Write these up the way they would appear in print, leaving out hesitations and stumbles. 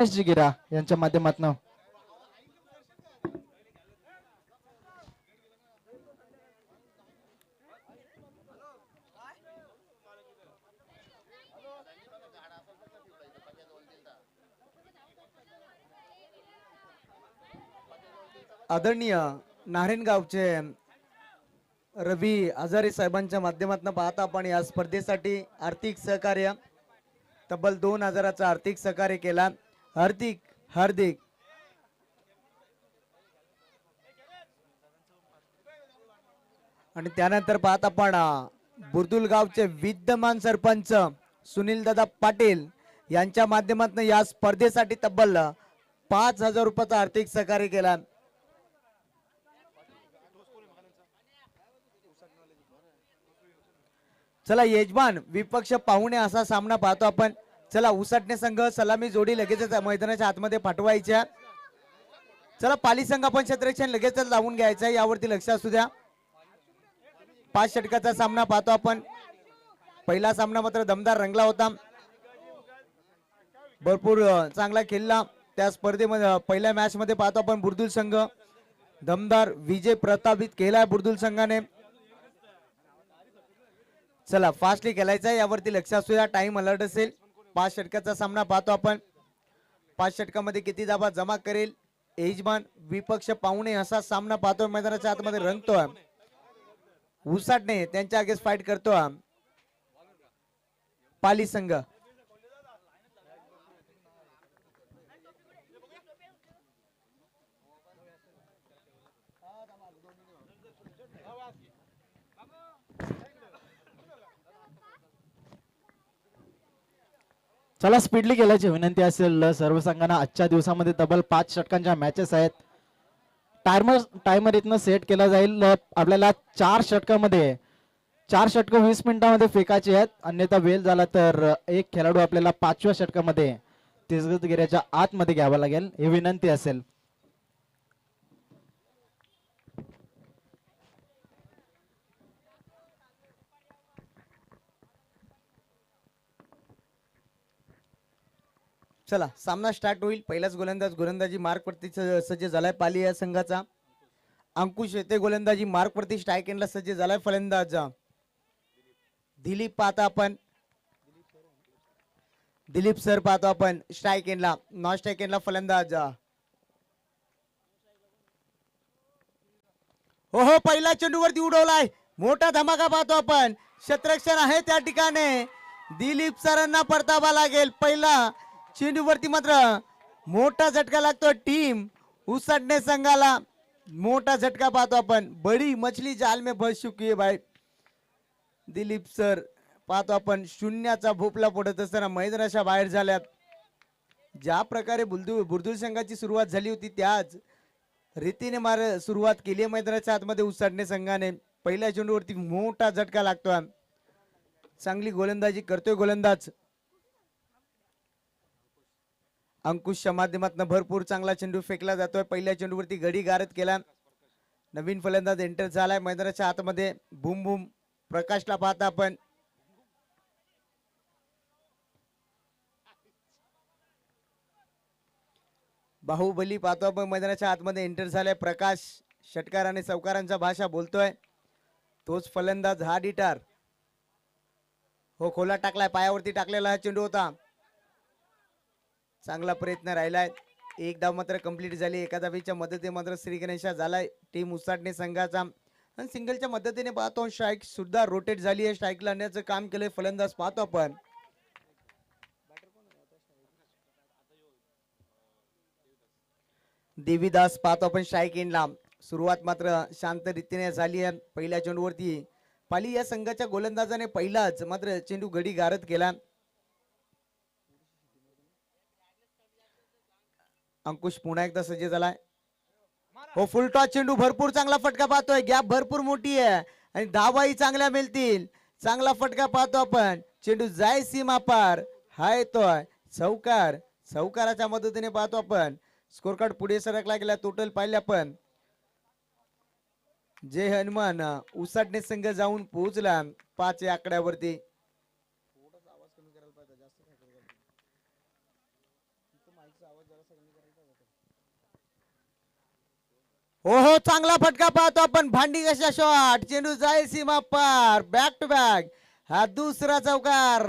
गिरा यांच्या माध्यमातून आदरणीय नारायणगावचे रवी हजारे साहेबांच्या माध्यमातून पाहता आपण या स्पर्धेसाठी आर्थिक सहकार्य तब्बल 2000चा आर्थिक सहकार्य केला. हार्दिक हार्दिक आणि त्यानंतर पाहता आपण बुर्दुल गावचे विद्यमान सरपंच सुनील दादा पाटील यांच्या माध्यमातून या स्पर्धेसाठी तब्बल 5000 रुपयाचा आर्थिक सहकार्य केला. चला यजमान विपक्ष पाहुणे असा सामना पाहतो आपण. चला उसाटणे संघ सलामी जोडी लगेचच मैदानाच्या आतमध्ये पाठवायच्या. चला पाली संघ आपण क्षेत्ररक्षण लगेचच लावून घ्यायचं यावरती लक्ष असू द्या. 5 षटकाचा सामना पाहतो आपण. पहिला सामना मात्र दमदार रंगला होता, भरपूर चांगला खेळला. त्या स्पर्धेमध्ये पहिल्या मॅच मध्ये पाहतो आपण बुर्दुल संघ दमदार विजय प्रस्थापित केलाय बुर्दुल संघाने. चला फास्टली खेळायचा यावरती लक्ष असू द्या. टाइम अलर्ट असेल. 5 षटकाचा सामना पाहतो आपण. 5 षटकामध्ये किती धावा जमा करेल यजमान विपक्ष पाहुणे असा सामना पाहतो. मैदानाच्या आतमध्ये रंगतोय. उसाटणे त्यांच्या अगेन्स्ट फाईट करतो पाली संघ. चला स्पीडली खेळायची विनंती असेल सर्व संघांना. आजच्या दिवसामध्ये तब्बल 5 षटकांच्या मॅचेस आहेत. टायमर इथनं सेट केला जाईल. आपल्याला 4 षटकामध्ये 4 षटक 20 मिनिटांमध्ये फेकायचे आहेत. अन्यथा वेळ झाला तर एक खेळाडू आपल्याला 5व्या षटकामध्ये तिसगतगिऱ्याच्या आतमध्ये घ्यावा लागेल, ही विनंती असेल. चला सामना स्टार्ट होईल. पहिलाच गोलंदाजी मार्कवरती सज्ज झालाय पाली या संघाचा. अंकुश येते गोलंदाजी मार्कवरती स्ट्राईक एंडला सज्ज झालाय फलंदाज दिलीप पाहता आपण. दिलीप सर पाहतो आपण स्ट्राईक एंडला. नॉन स्ट्राईक एंडला फलंदाज हो पहिला चेंडूवरती उडवलाय. मोठा धमाका पाहतो आपण. क्षेत्ररक्षण आहे त्या ठिकाणी. दिलीप सरांना परतावा लागेल. पहिला चेंडूवरती मात्र मोठा झटका लागतो टीम उसाटणे संघाला. मोठा झटका पाहतो आपण. बडी मछली जाल में फंस चुकी है भाई. दिलीप सर पाहतो आपण शून्याचा भोपला पडत असताना मैदानाच्या बाहेर झाल्यात. ज्या प्रकारे बुर्दुल संघाची सुरुवात झाली होती त्याच रीतीने सुरुवात केली मैदानाच्या आतमध्ये उसाटणे संघाने. पहिल्या चेंडूवरती मोठा झटका लागतोय. चांगली गोलंदाजी करतोय गोलंदाज अंकुशच्या माध्यमातून. भरपूर चांगला चेंडू फेकला जातोय. पहिल्या चेंडूवरती गडी गारद केला. नवीन फलंदाज एंटर झालाय मैदानाच्या आतमध्ये. बूम बूम प्रकाशला पाहता आपण. बाहुबली पाहतो आपण मैदानाच्या आतमध्ये एंटर झालाय. प्रकाश षटकार आणि चौकारांचा भाषा बोलतोय. तोच फलंदाज हा डिटार हो खोला टाकलाय. पायावरती टाकलेला हा चेंडू होता. चांगला प्रयत्न राहिलाय. एक धाव मात्र कंप्लीट झाली. एका धावेच्या मदतीने मात्र श्री गणेशा झालाय टीम उसाटणे संघाचा. आणि सिंगलच्या मदतीने पाहतो स्ट्राईक सुद्धा रोटेट झाली आहे. स्ट्राईकला आणण्याचं काम केलंय फलंदाज पाहतो आपण. देवीदास पाहतो आपण स्ट्राईक एंडला. सुरुवात मात्र शांत रीतीने झाली आहे. पहिल्या चेंडूवरती पाली या संघाच्या गोलंदाजाने पहिलाच मात्र चेंडू गडी गारद केला. अंकुश पुन्हा एकदा सज्ज झालाय. हो फुल टॉस चेंडू. भरपूर चांगला फटका पाहतोय. गॅप भरपूर मोठी आहे आणि धावाही चांगल्या मिळतील. चांगला फटका पाहतो आपण. चेंडू जाय सीमा पार. हा येतोय चौकार. चौकाराच्या मदतीने पाहतो आपण. स्कोर कार्ड पुढे सरकला गेला. टोटल पाहिले आपण. जय हनुमान उसाटणे संघ जाऊन पोहोचला 5 या आकड्यावरती. आवाज कमी करायला पाहिजे. जास्त हो हो, चांगला फटका पाहतो आपण. भांडी कशा शॉट, चेंडू जाईल सीमा पार, बॅक टू बॅक. हा दुसरा चौकार.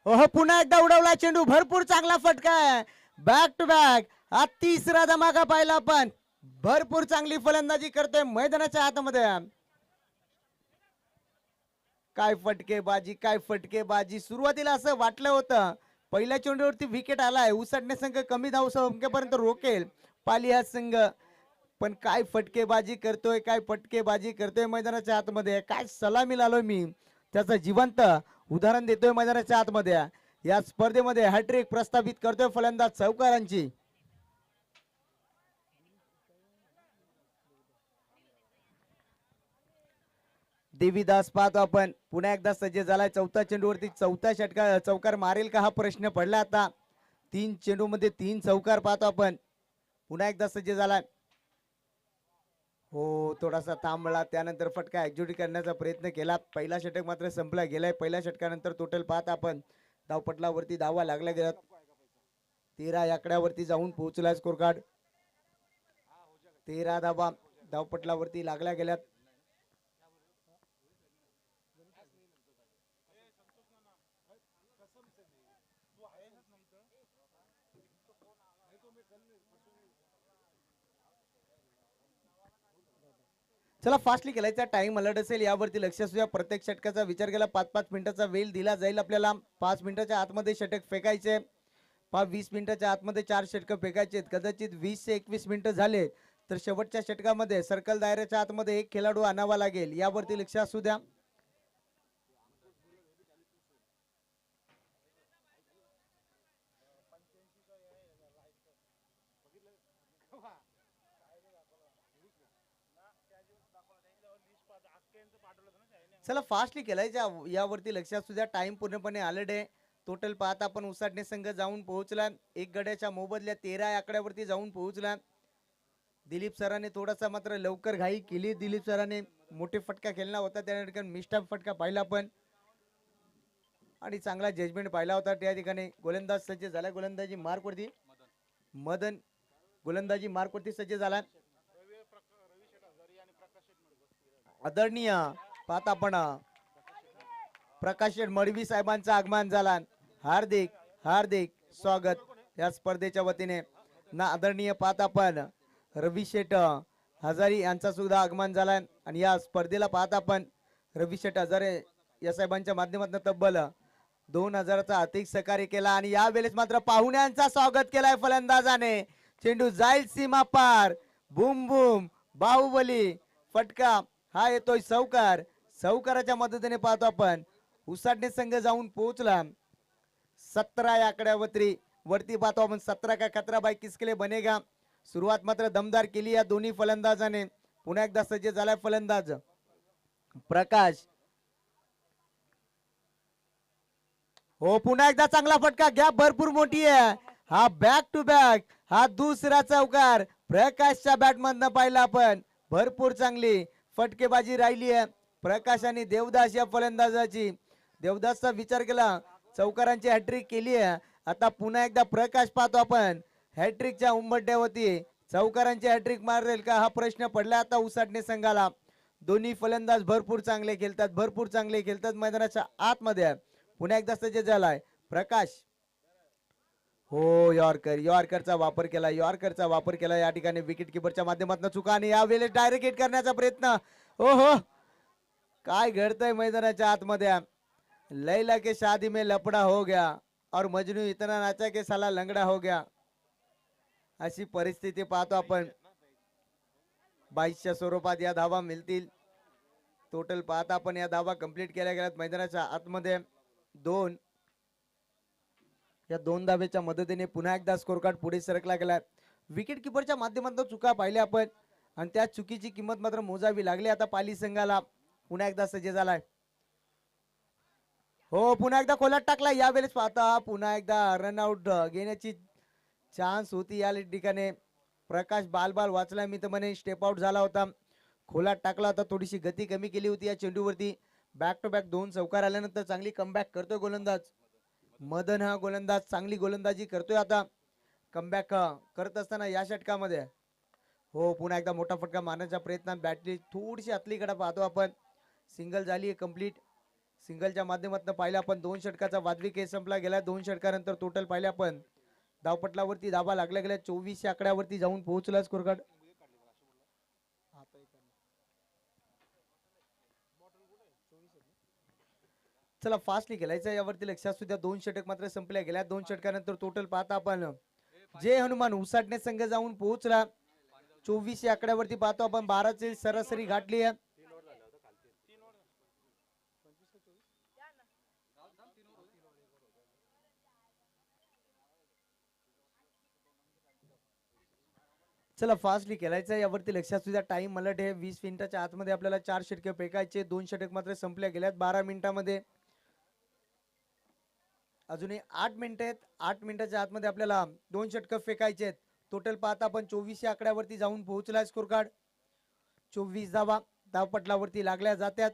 हो हो, पुन्हा एकदा उडवला चेंडू, भरपूर चांगला फटका आहे. Back to back. हा तिसरा धमाका पाहिला आपण. भरपूर चांगली फलंदाजी करतोय मैदानाच्या आतमध्ये. काय फटकेबाजी, काय फटकेबाजी. सुरुवातीला असं वाटलं होतं पहिल्या चेंडूवरती विकेट आलाय, उसटणे संघ कमी धाव संख्येपर्यंत रोकेल पाली हा संघ. पण काय फटकेबाजी करतोय, काय फटकेबाजी करतोय मैदानाच्या आतमध्ये. काय सलामी लावलोय मी, त्याचं जिवंत उदाहरण देतोय मैदानाच्या आतमध्ये. या स्पर्धेमध्ये हॅट्रिक प्रस्थापित करतोय फलंदाज चौकारांची. देवीदास पाहतो आपण, पुन्हा एकदा सज्ज झालाय. चौथा चेंडूवरती चौथा षटकार, चौकार मारेल का हा प्रश्न पडला आता. 3 चेंडू मध्ये 3 चौकार पाहतो आपण. पुन्हा एकदा सज्ज झालाय. हो, थोडासा थांबला, त्यानंतर फटका एक्झिक्यूट करण्याचा प्रयत्न केला. पहिला षटक मात्र संपला गेलाय. पहिल्या षटकानंतर टोटल पाहत आपण धावपटलावरती धावा लागल्या गेल्यात. 13 आकड्यावरती जाऊन पोहोचलाय स्कोर कार्ड. 13 धावा धावपटलावरती लागल्या गेल्यात. चला फास्टली खेळायचा टाइम अलर्ट असेल यावरती लक्ष असूया. प्रत्येक षटकाचा विचार केला 5-5 मिनिटाचा वेळ दिला जाईल आपल्याला. 5 मिनिटाच्या आतमध्ये षटक फेकायचे. 20 मिनिटाच्या आतमध्ये 4 षटक फेकायचे. कदाचित 20 ते 21 मिनिटं झाले तर शेवटच्या षटकामध्ये सर्कल दायऱ्याच्या आतमध्ये एक खेळाडू आणावा लागेल, यावरती लक्ष असू द्या. चला फास्टली खेळायच्या यावरती लक्ष असू द्या. टाइम पूर्णपणे आलेड आहे. टोटल पाहता आपण उसाटणे संघ जाऊन पोहोचला. एक गड्याच्या मोबदल्या 13 आकड्यावरती जाऊन पोहोचला. दिलीप सरांनी थोडासा मात्र लवकर घाई केली. दिलीप सरांनी मोठे फटका खेळला होता, त्या ठिकाणी मिस्टाप फटका पाहिला पण आणि चांगला जजमेंट पाहिला होता. त्या ठिकाणी गोलंदाज सज्ज झाला. गोलंदाजी मार्कवरती मदन गोलंदाजी मार्कवरती सज्ज झाला. आदरणीय पाहता आपण प्रकाश मडवी साहेबांचं आगमन झाला. हार्दिक हार्दिक स्वागत या स्पर्धेच्या वतीने. ना आदरणीय पाहता आपण रवी शेठ हजारी यांचा सुद्धा आगमन झालाय. आणि या स्पर्धेला पाहता आपण रवी शेठ हजारे या साहेबांच्या माध्यमातून तब्बल 2000चा आर्थिक सहकार्य केला. आणि या वेळेस मात्र पाहुण्यांचा स्वागत केलाय फलंदाजाने. चेंडू जाईल सीमा पार. बुम बुम बाहुबली फटका हा येतोय चौकार. चौकाराच्या मदतीने पाहतो आपण उसाटणे संघ जाऊन पोहोचला. 17 या आकड्यावरती वरती पाहतो आपण. 17 का खतरा बाय किसके लिए बनेगा. सुरुवात मात्र दमदार केली या दोन्ही फलंदाजाने. पुन्हा एकदा सज्ज झालाय फलंदाज प्रकाश. हो, पुन्हा एकदा चांगला फटका. गॅप भरपूर मोठी आहे. हा बॅक टू बॅक. हा दुसरा चौकार प्रकाशच्या बॅट मधनं पाहिला आपण. भरपूर चांगली फटकेबाजी राहिली आहे प्रकाश आणि देवदास या फलंदाजाची. देवदासचा विचार केला, चौकारांची हॅट्रिक केली आहे. आता पुन्हा एकदा प्रकाश पाहतो आपण हॅट्रिकच्या उंबरठ्यावरती. चौकारांची हॅट्रिक मारेल का हा प्रश्न पडला आता उसाटणे संघाला. दोन्ही फलंदाज भरपूर चांगले खेळतात, भरपूर चांगले खेळतात मैदानाच्या आतमध्ये. पुन्हा एकदा सज्ज झालाय प्रकाश. हो, यॉर्करचा वापर केला. यॉर्करचा वापर केला या ठिकाणी विकेट किपरच्या माध्यमातून चुका. आणि यावेळेस डायरेक्ट हिट करण्याचा प्रयत्न. हो हो, काय घडतंय मैदानाच्या आतमध्ये. लैला के शादी में लपडा हो गया और मजनू इतना नाचा के साला लंगडा हो गया, अशी परिस्थिती पाहतो आपण. 22च्या स्वरूपात या धावा मिळतील. टोटल पाहता आपण या धावा कंप्लीट केल्या गेल्यात मैदानाच्या आतमध्ये. 2 या 2 धावेच्या मदतीने पुन्हा एकदा स्कोर कार्ड पुढे सरकला गेला. विकेट किपरच्या माध्यमातून चुका पाहिल्या आपण आणि त्या चुकीची किंमत मात्र मोजावी लागली आता पाली संघाला. पुन्हा एकदा सज्ज झालाय. हो पुन्हा एकदा खोलात टाकला. यावेळेस पाहता पुन्हा एकदा रनआउट घेण्याची चान्स होती या ठिकाणी. प्रकाश बाल वाचला मी तर म्हणे स्टेप आउट झाला होता. खोलात टाकला होता. थोडीशी गती कमी केली होती या चेंडूवरती. बॅक टू बॅक 2 चौकार आल्यानंतर चांगली कमबॅक करतोय गोलंदाज मदन. हा गोलंदाज चांगली गोलंदाजी करतोय आता. कमबॅक करत असताना या षटकामध्ये हो पुन्हा एकदा मोठा फटका मारण्याचा प्रयत्न. बॅटरी थोडीशी आतलीकडे पाहतो आपण. सिंगल झाली आहे कंप्लीट. सिंगलच्या माध्यमातून पाहिलं आपण 2 षटकाचा वाजवी खेळ संपला गेला. 2 षटकानंतर टोटल पाहिले आपण धावपटलावरती धाबा लागल्या गेल्या 24 आकड्यावरती जाऊन पोहोचला स्कोर कार्ड. चला फास्टली खेळायचं यावरती लक्षात सुद्धा. 2 षटक मात्र संपल्या गेल्या. 2 षटकानंतर टोटल पाहता आपण जय हनुमान उसाटणे संघ जाऊन पोहोचला 24 आकड्यावरती पाहतो आपण. 12 सरासरी गाठली आहे. चला फास्टली खेळायचं यावरती लक्षात सुद्धा. टाइम मलट आहे 20 मिनिटाच्या आतमध्ये आपल्याला 4 षटके फेकायचे. 2 षटक मात्र संपल्या गेल्यात 12 मिनिटांमध्ये. अजूनही 8 मिनिटं आहेत. 8 मिनिटाच्या आतमध्ये आपल्याला 2 षटक फेकायचे आहेत. टोटल पाहता आपण 24 आकड्यावरती जाऊन पोहोचलाय स्कोर कार्ड. 24 धावा धावपटलावरती लागल्या जात्यात.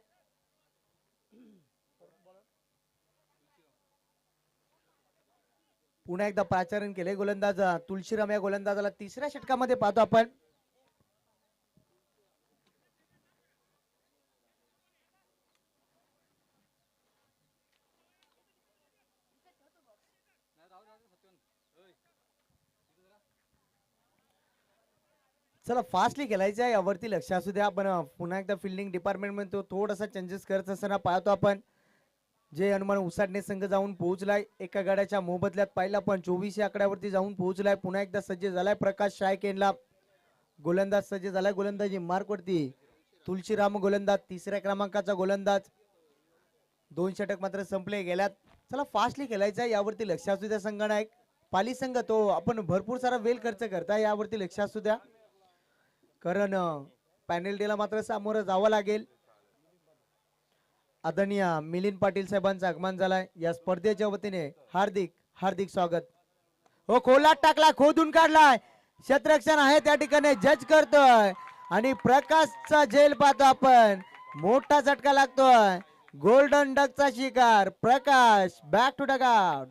पुन्हा एकदा पाचारण केले गोलंदाज तुळशीराम. या गोलंदाजाला तिसऱ्या षटकामध्ये पाहतो आपण. चला फास्टली खेळायचं आहे यावरती लक्ष असू द्या. आपण पुन्हा एकदा फिल्डिंग डिपार्टमेंट मध्ये तो थोडासा चेंजेस करत असताना पाहतो आपण. जे हनुमान उसाटणे संघ जाऊन पोहोचलाय एका गाड्याच्या मोबदल्यात. पाहिला पण 24 आकड्यावरती जाऊन पोहोचलाय. पुन्हा एकदा सज्ज झालाय प्रकाश शायकेनला. गोलंदाज सज्ज झालाय. गोलंदाजी मार्क वरती तुळशीराम गोलंदाज 3ऱ्या क्रमांकाचा गोलंदाज. 2 षटक मात्र संपले गेल्यात. चला फास्टली खेळायचं आहे यावरती लक्ष असू द्या. संघनायक पाली संघ तो आपण भरपूर सारा वेळ खर्च करताय यावरती लक्ष असू द्या. कारण पॅनल्टीला मात्र सामोरं जावं लागेल. आदरणीय मिलिंद पाटील साहेबांचं आगमन झालंय या स्पर्धेच्या वतीने. हार्दिक हार्दिक स्वागत. हो खोलात टाकला. खोदून काढलाय. क्षेत्ररक्षण आहे त्या ठिकाणी. जज करतोय आणि प्रकाशचा झेल पाहतो आपण. मोठा झटका लागतोय. गोल्डन डकचा शिकार Prakash. Back to duck out.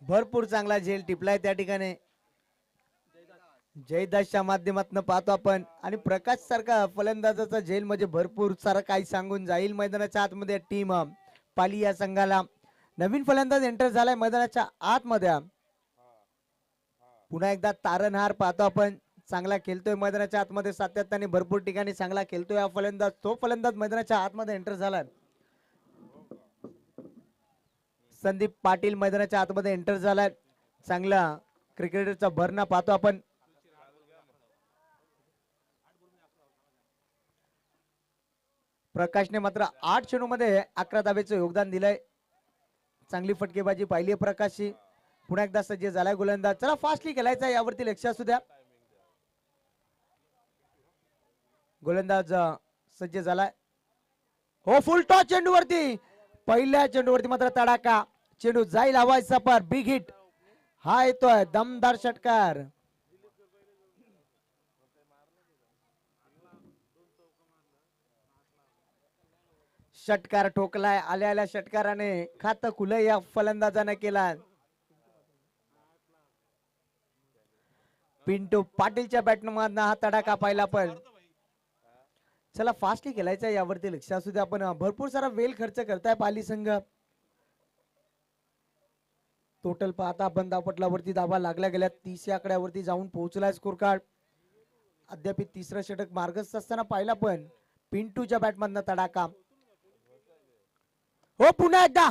भरपूर चांगला झेल टिपलाय त्या ठिकाणी. जयदासच्या माध्यमातून पाहतो आपण. आणि प्रकाश सारखा फलंदाजाचा झेल म्हणजे भरपूर सारं काही सांगून जाईल. मैदानाच्या आतमध्ये टीम पाली या संघाला नवीन फलंदाज एंटर झालाय मैदानाच्या आतमध्ये. पुन्हा एकदा तारणहार पाहतो आपण. चांगला खेळतोय मैदानाच्या आतमध्ये. सातत्याने भरपूर ठिकाणी चांगला खेळतोय हा फलंदाज. तो फलंदाज मैदानाच्या आतमध्ये एंटर झालाय. संदीप पाटील मैदानाच्या आतमध्ये एंटर झालाय. चांगला क्रिकेटरचा भरणा पाहतो आपण. प्रकाशने मात्र 8 चेंडूमध्ये 11 धावेचं योगदान दिलंय. चांगली फटकेबाजी पाहिली प्रकाशची. पुन्हा एकदा सज्ज झालाय गोलंदाज. चला फास्टली खेळायचा यावरती लक्ष असू द्या. गोलंदाज सज्ज झालाय. हो फुल टॉस चेंडूवरती. पहिल्या चेंडूवरती मात्र तडाका. चेंडू जाईल हवाय सपार. बिग हिट हा येतोय. दमदार षटकार. षटकार ठोकलाय. आल्या षटकाराने खातं खुलं या फलंदाजाने केला. पिंटू पाटीलच्या बॅटमधून हा तडाखा पाहिला. पण चला फास्टली खेळायचा यावरती लक्ष असू द्या. आपण भरपूर सारा वेळ खर्च करताय पाली संघ. टोटल पाहता आपण धावपटलावरती धावा लागल्या गेल्या 30 आकड्यावरती जाऊन पोहोचलाय स्कोर कार्ड. अद्याप 3रं षटक मार्गस्थ असताना पाहिला पण पिंटूच्या बॅटमधनं तडाखा. हो पुन्हा एकदा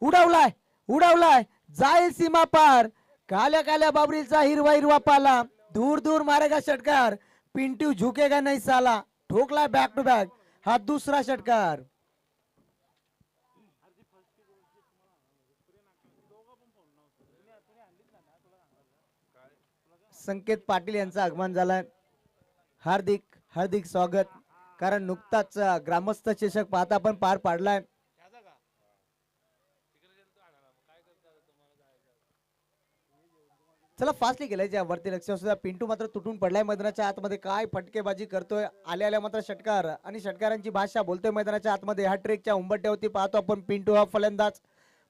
उडवलाय. उडवलाय. जाईल सीमा पार. काल्या काल्या बाबरीचा हिरवा हिरवा पाला. दूर दूर मारेगा षटकार. पिंटू झुकेगा नहीं साला. ठोकलाय बॅक टू बॅक. हा 2रा षटकार. संकेत पाटील यांचं आगमन झालंय. हार्दिक हार्दिक स्वागत. कारण नुकताच ग्रामस्थ चषक पाहता आपण पार पाडलाय. चला फास्टली गेलाय वरती लक्ष असू द्या. पिंटू मात्र तुटून पडलाय मैदानाच्या आतमध्ये. काय फटकेबाजी करतोय. आल्या मात्र षटकार आणि षटकारांची भाषा बोलतोय मैदानाच्या आतमध्ये. हॅट्रिकच्या उंबरठ्यावरती पाहतो आपण पिंटू हा फलंदाज.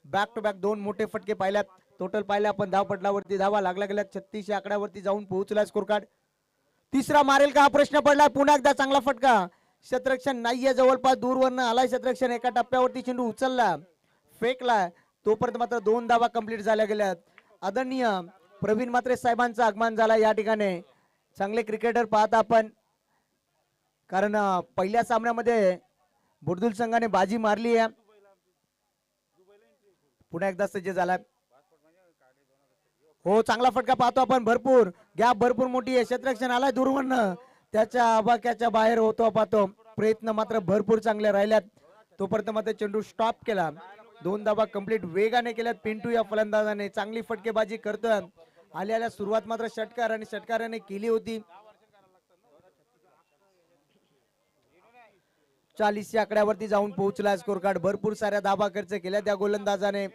बॅक टू बॅक 2 मोठे फटके पाहिल्यात. टोटल पाहिलं आपण धावपटलावरती धावा लागल्या गेल्या 36 आकड्यावरती जाऊन पोहोचला स्कोर कार्ड. तिसरा मारेल का हा प्रश्न पडला. पुन्हा एकदा चांगला फटका. शतरक्षण नाहीये जवळपास दूरवरनं आलाय शतरक्षण. एका टप्प्यावरती चेंडू उचलला फेकला. तोपर्यंत मात्र 2 धावा कंप्लीट झाल्या गेल्यात. आदरणीय प्रवीण म्हात्रे साहेबांचं आगमन झालं या ठिकाणी. चांगले क्रिकेटर पाहता आपण. कारण पहिल्या सामन्यामध्ये बुर्दुल संघाने बाजी मारली आहे. पुन्हा एकदा सज्ज झाला. हो चांगला फटका पाहतो आपण. भरपूर गॅप भरपूर मोठी आहे. क्षेत्ररक्षण आलाय दूरवरनं. त्याच्या आबाक्याच्या बाहेर होतो पाहतो. प्रयत्न मात्र भरपूर चांगले राहिल्यात. तोपर्यंत मात्र चेंडू स्टॉप केला. 2 धावा कंप्लीट वेगाने केल्यात पिंटू या फलंदाजाने. चांगली फटकेबाजी करतोय. आल्या सुरुवात मात्र षटकार आणि षटकाराने केली होती. 40 आकड्यावरती जाऊन पोहोचला स्कोर कार्ड. भरपूर साऱ्या धावा खर्च केल्या त्या गोलंदाजाने.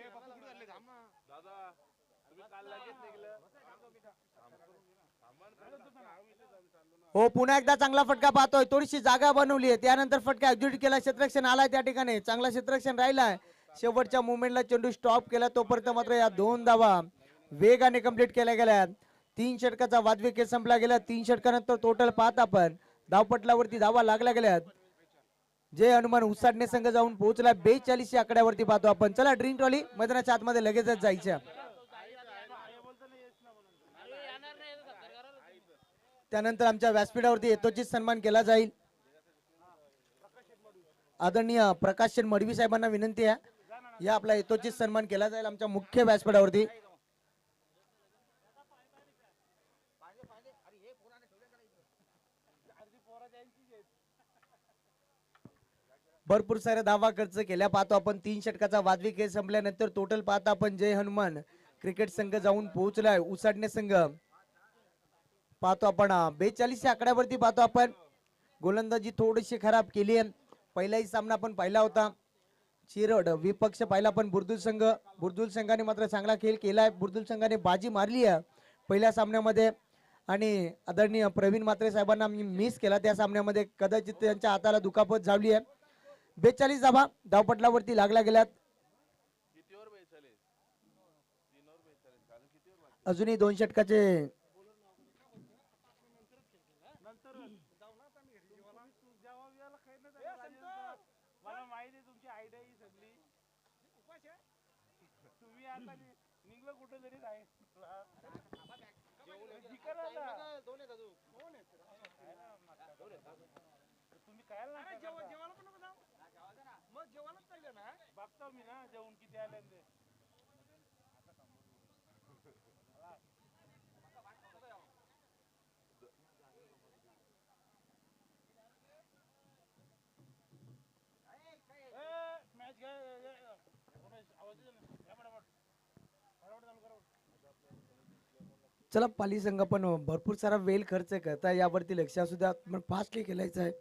हो पुन्हा एकदा चांगला फटका पाहतोय. थोडीशी जागा बनवली आहे. त्यानंतर फटका एक्झिक्यूट केला. क्षेत्ररक्षण आलाय त्या ठिकाणी. चांगला क्षेत्ररक्षण राहिलाय. शेवटच्या मुवमेंटला चेंडू स्टॉप केला. तोपर्यंत मात्र या 2 धावा वेगाने कंप्लीट केल्या गेल्या. 3 षटकाचा वादविकेट संपला गेला. 3 षटकानंतर टोटल पाहत आपण धावपटलावरती धावा लागल्या गेल्यात. जय हनुमान उसाडणे संघ जाऊन पोहोचला 42 आकड्यावरती पाहतो आपण. चला ड्रीम ट्रॉली मैदानाच्या आतमध्ये लगेचच जायच्या. त्यानंतर आमच्या व्यासपीठावरती यथोचित सन्मान केला जाईल. आदरणीय प्रकाश शेठ मडवी साहेबांना विनंती आहे या आपला यथोचित सन्मान केला जाईल आमच्या मुख्य व्यासपीठावरती. भरपूर साऱ्या धावा खर्च केल्या पाहतो आपण. 3 षटकाचा वादवी खेळ संपल्यानंतर टोटल पाहता आपण जय हनुमान क्रिकेट संघ जाऊन पोहोचलाय. उसाडणे संघ पाहतो आपण 42 आकड्यावरती पाहतो आपण. गोलंदाजी थोडीशी खराब केली आहे. पहिलाही सामना आपण पाहिला होता. चिरड विपक्ष पाहिला पण बुर्दुल संघ. बुर्दुल संघाने मात्र चांगला खेळ केलाय. बुर्दुल संघाने बाजी मारली आहे पहिल्या सामन्यामध्ये. आणि आदरणीय प्रवीण म्हात्रे साहेबांना मी मिस केला त्या सामन्यामध्ये. कदाचित त्यांच्या हाताला दुखापत झाली आहे. 42 धावा धावपटलावरती लागल्या गेल्यात. अजूनही 2 षटकाचे चला पाली संघ पण भरपूर सारा वेळ खर्च करता यावरती लक्ष असू द्या. फास्टली खेळायचं आहे.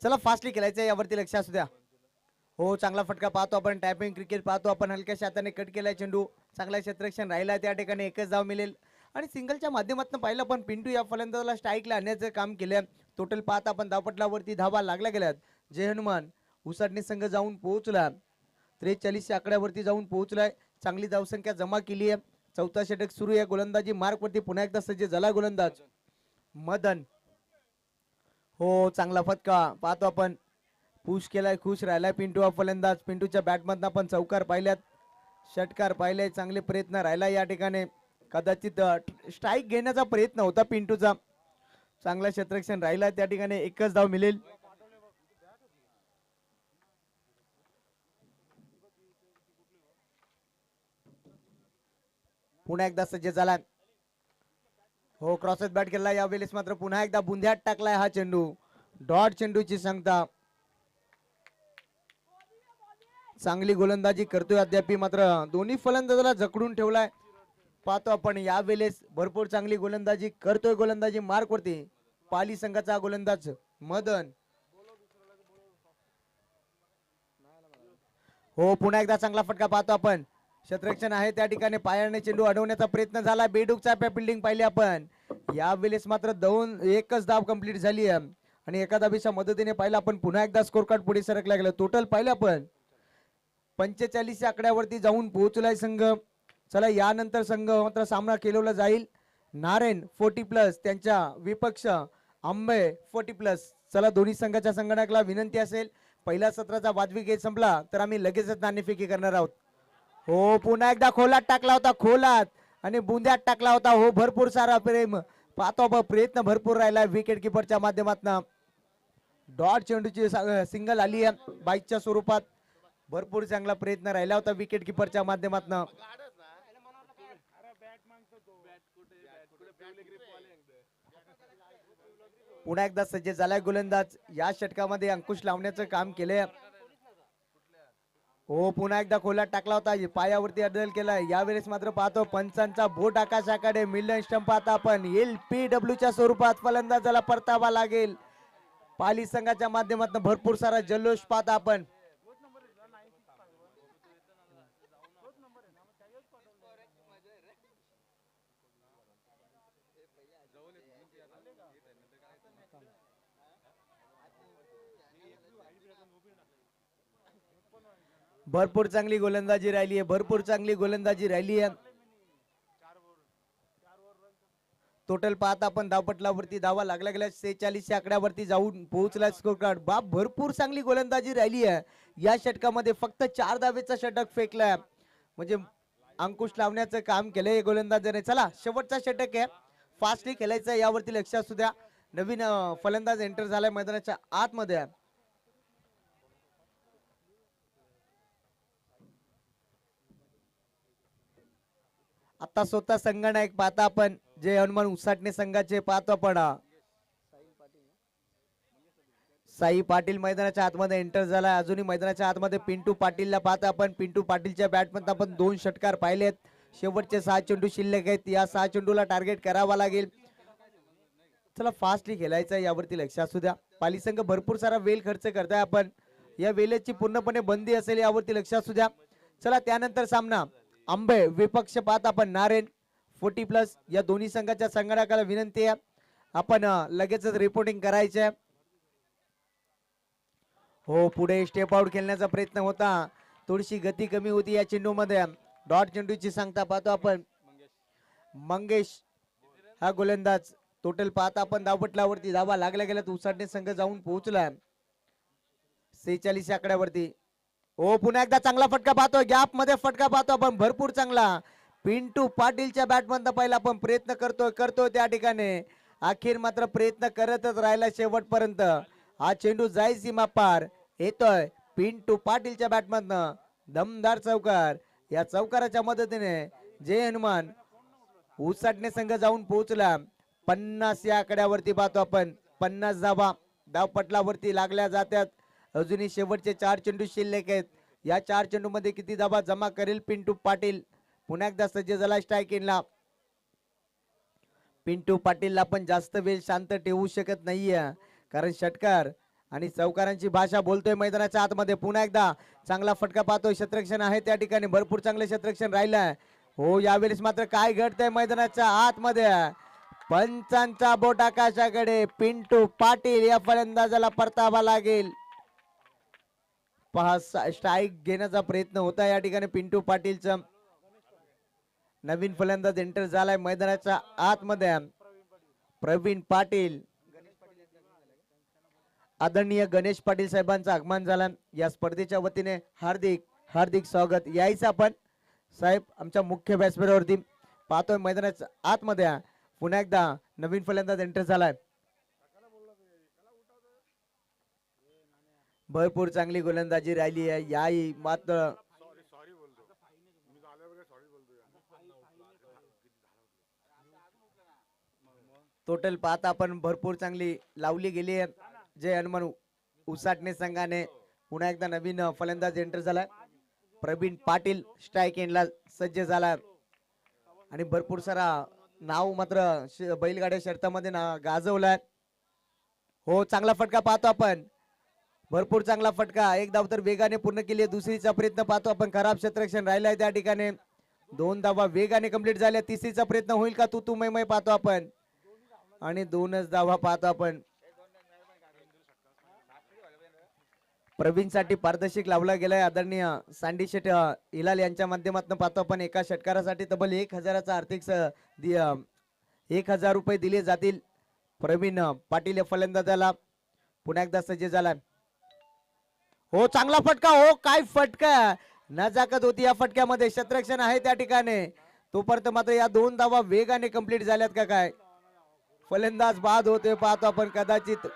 चला फास्टली खेळायचं यावरती लक्ष असू द्या. हो चांगला फटका पाहतो आपण. टॅपिंग क्रिकेट पाहतो आपण. हलक्याशा हाताने कट केलाय चेंडू. चांगला क्षेत्ररक्षण राहिला त्या ठिकाणी. एकच धाव मिळेल. आणि सिंगलच्या माध्यमातून पाहिलं पण पिंटू या फलंदाजाला स्ट्राईकला आणण्याचं काम केलं. टोटल पाहत आपण धावपटलावरती धावा लागल्या गेल्यात. जय हनुमान उसाडणे संघ जाऊन पोहोचला. 43 आकड्यावरती जाऊन पोहोचलाय. चांगली धावसंख्या जमा केली आहे. 4था षटक सुरू आहे. गोलंदाजी मार्क वरती पुन्हा एकदा सज्ज झाला गोलंदाज मदन. हो चांगला फटका पाहतो आपण. पुश केलाय. खुश राहिलाय पिंटू हा फलंदाज. पिंटूच्या बॅटमधनं आपण चौकार पाहिल्यात. षटकार पाहिले. चांगले प्रयत्न राहिला या ठिकाणी. कदाचित स्ट्राईक घेण्याचा प्रयत्न होता पिंटूचा. चांगला क्षेत्ररक्षण राहिला त्या ठिकाणी. एकच धाव मिळेल. पुन्हा एकदा सज्ज झाला. हो क्रॉसेस बॅट केला यावेळेस मात्र पुन्हा एकदा बुंध्यात टाकलाय हा चेंडू. डॉट चेंडूची सांगता. चांगली गोलंदाजी करतोय अद्याप मात्र दोन्ही फलंदाजाला जकडून ठेवलाय. पाहतो आपण यावेळेस भरपूर चांगली गोलंदाजी करतोय. गोलंदाजी मार्क वरती पाली संघाचा गोलंदाज मदन. हो पुन्हा एकदा चांगला फटका पाहतो आपण. क्षेत्ररक्षण आहे त्या ठिकाणी पायाने चेंडू अडवण्याचा प्रयत्न झाला. बेडूकचा फिल्डिंग पाहिली आपण. यावेळेस मात्र एकच धाव कंप्लीट झाली आहे आणि एका धावेच्या मदतीने पाहिलं आपण पुन्हा एकदा स्कोर कार्ड पुढे सरकला गेला. टोटल पाहिलं आपण 45 आकड्यावरती जाऊन पोहोचलाय संघ. चला यानंतर संघ मात्र सामना केलेला जाईल. नारायण 40+ त्यांच्या विपक्ष आंबे 40+. चला दोन्ही संघाच्या संगणकाला विनंती असेल पहिल्या सत्राचा वाजवी गेट संपला तर आम्ही लगेचच नाणेफेकी करणार आहोत. हो पुन्हा एकदा खोलात टाकला होता. खोलात आणि बुंद्यात टाकला होता. हो भरपूर सारा प्रेम पाहतो आपण. प्रयत्न भरपूर राहिला विकेट किपरच्या माध्यमातून. डॉट चेंडूची सिंगल आली आहे बाईकच्या स्वरूपात. भरपूर चांगला प्रयत्न राहिला होता विकेट किपरच्या माध्यमातून. पुन्हा एकदा सज्ज झालाय गोलंदाज. या षटकामध्ये अंकुश लावण्याचं काम केलंय. हो पुन्हा एकदा खोलात टाकला होता. पायावरती अडल केलाय. यावेळेस मात्र पाहतो पंचांचा बोट आकाशाकडे. मिडल स्टंप पाहता आपण LPW च्या स्वरूपात फलंदाजाला परतावा लागेल. पाली संघाच्या माध्यमातून भरपूर सारा जल्लोष पाहता आपण. भरपूर चांगली गोलंदाजी राहिली आहे. भरपूर चांगली गोलंदाजी राहिली आहे. टोटल पाहता आपण धावपटलावरती धावा लागल्या गेल्या 46 आकड्यावरती जाऊन पोहोचला स्कोर कार्ड. बाप भरपूर चांगली गोलंदाजी राहिली आहे. या षटकामध्ये फक्त 4 धावेचा षटक फेकलाय म्हणजे अंकुश लावण्याचं काम केलंय गोलंदाजाने. चला शेवटचा षटक आहे. फास्टली खेळायचं यावरती लक्ष असू द्या. नवीन फलंदाज एंटर झालाय मैदानाच्या आतमध्ये. आता स्वतः संघनायक पाहता आपण जे हनुमान उसाटणे संघाचे पाहतो आपण. साई पाटील मैदानाच्या आतमध्ये एंटर झाला. अजूनही मैदानाच्या आतमध्ये पिंटू पाटीलला पाहता आपण. पिंटू पाटीलच्या बॅटमध्ये आपण 2 षटकार पाहिलेत. शेवटचे 6 चेंडू शिल्लक आहेत. या 6 चेंडूला टार्गेट करावा लागेल. चला फास्टली खेळायचं यावरती लक्ष असू द्या. पाली संघ भरपूर सारा वेळ खर्च करताय आपण. या वेळेची पूर्णपणे बंदी असेल यावरती लक्ष असू द्या. चला त्यानंतर सामना आंबे विपक्ष पाहत आपण नारायण 40+. या दोन्ही संघाच्या संगणकाला विनंती आहे आपण लगेचच रिपोर्टिंग करायचे. हो पुढे स्टेप आउट खेळण्याचा प्रयत्न होता. थोडीशी गती कमी होती या चेंडू मध्ये. डॉट चेंडूची सांगता पाहतो आपण. मंगेश हा गोलंदाज. टोटल पाहता आपण धावपटलावरती धावा लागल्या गेल्यात. उसाटणे संघ जाऊन पोहोचला 46 आकड्यावरती. हो पुन्हा एकदा चांगला फटका पाहतो. गॅप मध्ये फटका पाहतो आपण भरपूर चांगला. पिंटू पाटीलच्या बॅटमधून पहिला आपण प्रयत्न करतोय त्या ठिकाणी. अखेर मात्र प्रयत्न करतच राहिला शेवटपर्यंत. हा चेंडू जाई सीमा पार येतोय पिंटू पाटीलच्या बॅटमधनं. दमदार चौकार. या चौकाराच्या मदतीने जय हनुमान उसाटणे संघ जाऊन पोहोचला 50 या आकड्यावरती पाहतो आपण. 50 धावा धावपटलावरती लागल्या जातात. अजूनही शेवटचे 4 चेंडू शिल्लक आहेत. या 4 चेंडू मध्ये किती धावा जमा करेल पिंटू पाटील. पुन्हा एकदा सज्ज झाला स्ट्राईक इनला. पिंटू पाटीलला पण जास्त वेळ शांत ठेवू शकत नाहीये कारण षटकार आणि चौकारांची भाषा बोलतोय मैदानाच्या आतमध्ये. पुन्हा एकदा चांगला फटका पाहतोय. क्षेत्ररक्षण आहे त्या ठिकाणी. भरपूर चांगले क्षेत्ररक्षण राहिलंय. हो यावेळेस मात्र काय घडतंय मैदानाच्या आतमध्ये. पंचांचा बोट आकाशाकडे. पिंटू पाटील या फलंदाजाला परतावा लागेल. पहा स्ट्राईक घेण्याचा प्रयत्न होता या ठिकाणी पिंटू पाटीलचा. नवीन फलंदाज एंटर झालाय मैदानाच्या आतमध्ये. प्रवीण पाटील. आदरणीय गणेश पाटील साहेबांचं आगमन झालं. या स्पर्धेच्या वतीने हार्दिक हार्दिक स्वागत. यायचं आपण साहेब आमच्या मुख्य व्यासपीठावरती. पाहतोय मैदानाच्या आतमध्ये पुन्हा एकदा नवीन फलंदाज एंटर झालाय. भरपूर चांगली गोलंदाजी राहिली आहे. याही मात्र टोटल पाहता आपण भरपूर चांगली लावली गेली आहे. जय हनुमान उसाटणे संघाने पुन्हा एकदा नवीन फलंदाज एंटर झालाय. प्रवीण पाटील स्ट्राईक एंडला सज्ज झाला आणि भरपूर सारा नाव मात्र बैलगाड्या शर्यतामध्ये गाजवलाय. हो, चांगला फटका पाहतो आपण, भरपूर चांगला फटका. एक धाव तर वेगाने पूर्ण केली. दुसरीचा प्रयत्न पाहतो आपण, खराब क्षेत्ररक्षण राहिलाय त्या ठिकाणी. 2 धावा वेगाने कंप्लीट झाल्या. तिसरीचा प्रयत्न होईल का? तू मै पाहतो आपण आणि 2च धावा पाहतो आपण. प्रवीण साठी पारदर्शक लावला गेलाय. आदरणीय सांडी शेठ हिलाल यांच्या माध्यमातून पाहतो आपण. एका षटकारासाठी तब्बल 1000चा आर्थिक 1000 रुपये दिले जातील. प्रवीण पाटील या फलंदाजाला पुन्हा एकदा सज्ज झाला. हो, चांगला फटका. हो, काय फटका, नजाकत होती या फटक्यामध्ये. क्षेत्ररक्षण आहे त्या ठिकाणी. तोपर्यंत मात्र या 2 धावा वेगाने कंप्लीट झाल्यात का काय? फलंदाज बाद होते पाहतो आपण. कदाचित